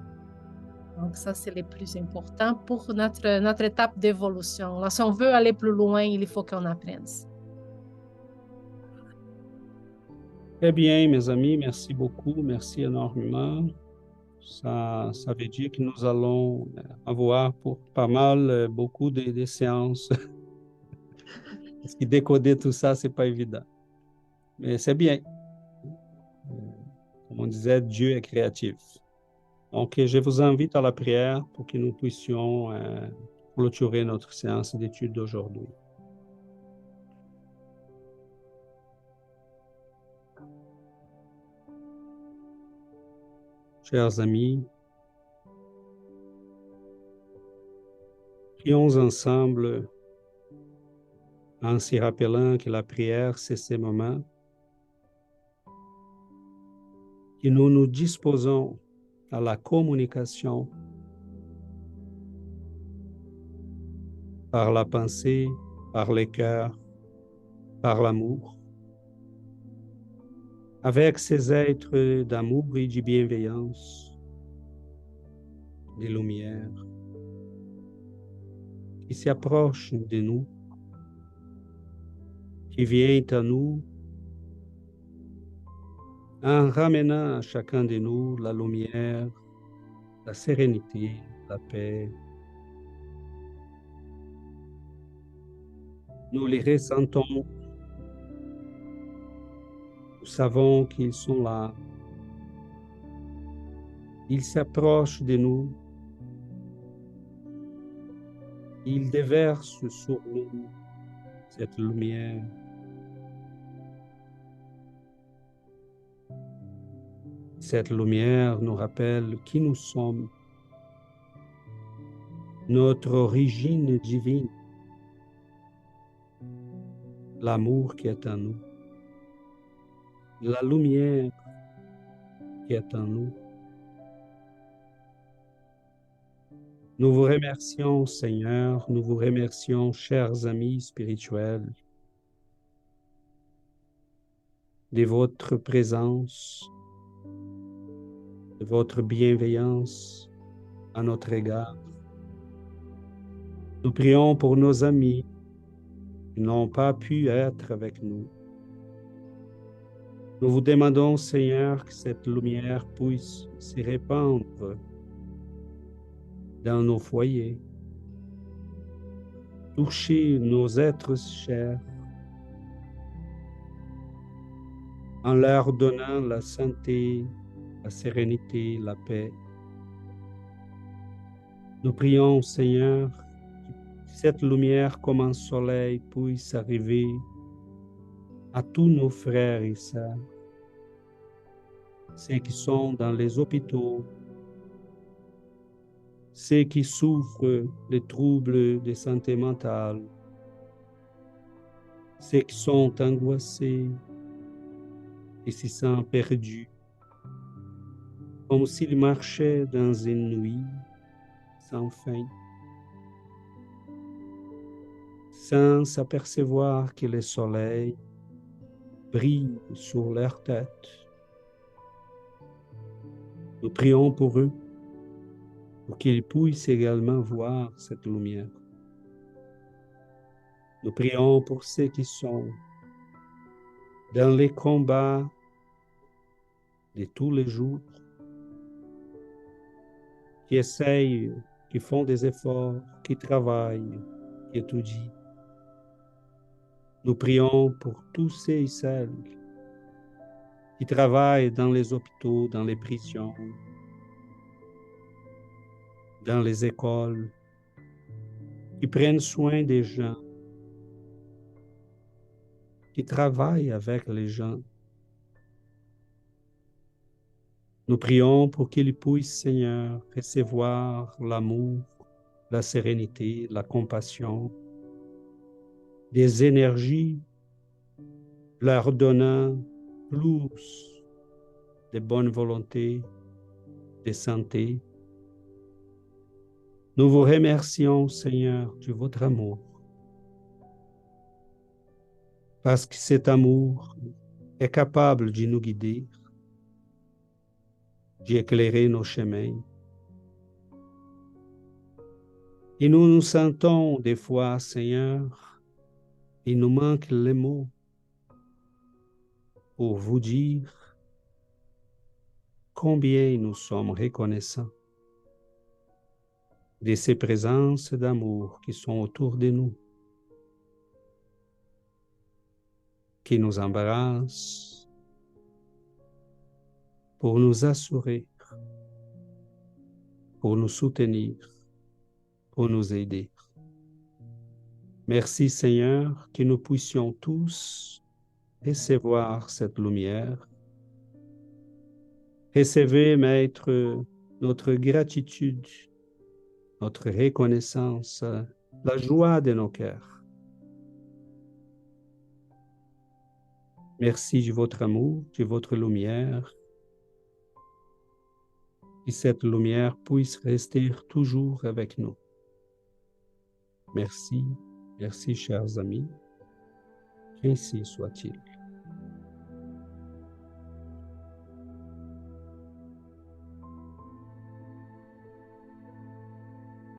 Donc, ça, c'est le plus important pour notre étape d'évolution. Là, si on veut aller plus loin, il faut qu'on apprenne. Très bien, mes amis, merci beaucoup, merci énormément. Ça veut dire que nous allons avoir pour pas mal, beaucoup de séances. Parce que décoder tout ça, c'est pas évident. Mais c'est bien. Comme on disait, Dieu est créatif. Donc, je vous invite à la prière pour que nous puissions clôturer notre séance d'études d'aujourd'hui. Chers amis, prions ensemble en s'y rappelant que la prière, c'est ces moments que nous nous disposons à la communication par la pensée, par les cœurs, par l'amour, avec ces êtres d'amour et de bienveillance, de lumière, qui s'approchent de nous, qui viennent à nous en ramenant à chacun de nous la lumière, la sérénité, la paix. Nous les ressentons, nous savons qu'ils sont là, ils s'approchent de nous, ils déversent sur nous cette lumière. Cette lumière nous rappelle qui nous sommes, notre origine divine, l'amour qui est en nous, la lumière qui est en nous. Nous vous remercions, Seigneur, nous vous remercions, chers amis spirituels, de votre présence, de votre bienveillance à notre égard. Nous prions pour nos amis qui n'ont pas pu être avec nous. Nous vous demandons, Seigneur, que cette lumière puisse se répandre dans nos foyers, toucher nos êtres chers, en leur donnant la santé, la sérénité, la paix. Nous prions, Seigneur, que cette lumière comme un soleil puisse arriver à tous nos frères et sœurs, ceux qui sont dans les hôpitaux, ceux qui souffrent des troubles de santé mentale, ceux qui sont angoissés et se sentent perdus, comme s'ils marchaient dans une nuit sans fin, sans s'apercevoir que le soleil brille sur leur tête. Nous prions pour eux, pour qu'ils puissent également voir cette lumière. Nous prions pour ceux qui sont dans les combats de tous les jours, qui essayent, qui font des efforts, qui travaillent, qui étudient. Nous prions pour tous ceux et celles qui travaillent dans les hôpitaux, dans les prisons, dans les écoles, qui prennent soin des gens, qui travaillent avec les gens. Nous prions pour qu'ils puissent, Seigneur, recevoir l'amour, la sérénité, la compassion, des énergies, leur donnant plus de bonne volonté, de santé. Nous vous remercions, Seigneur, de votre amour, parce que cet amour est capable de nous guider, d'éclairer nos chemins. Et nous nous sentons des fois, Seigneur, il nous manque les mots pour vous dire combien nous sommes reconnaissants de ces présences d'amour qui sont autour de nous, qui nous embrassent pour nous assurer, pour nous soutenir, pour nous aider. Merci Seigneur, que nous puissions tous recevoir cette lumière. Recevez, Maître, notre gratitude, notre reconnaissance, la joie de nos cœurs. Merci de votre amour, de votre lumière. Que cette lumière puisse rester toujours avec nous. Merci, merci chers amis. Ainsi soit-il.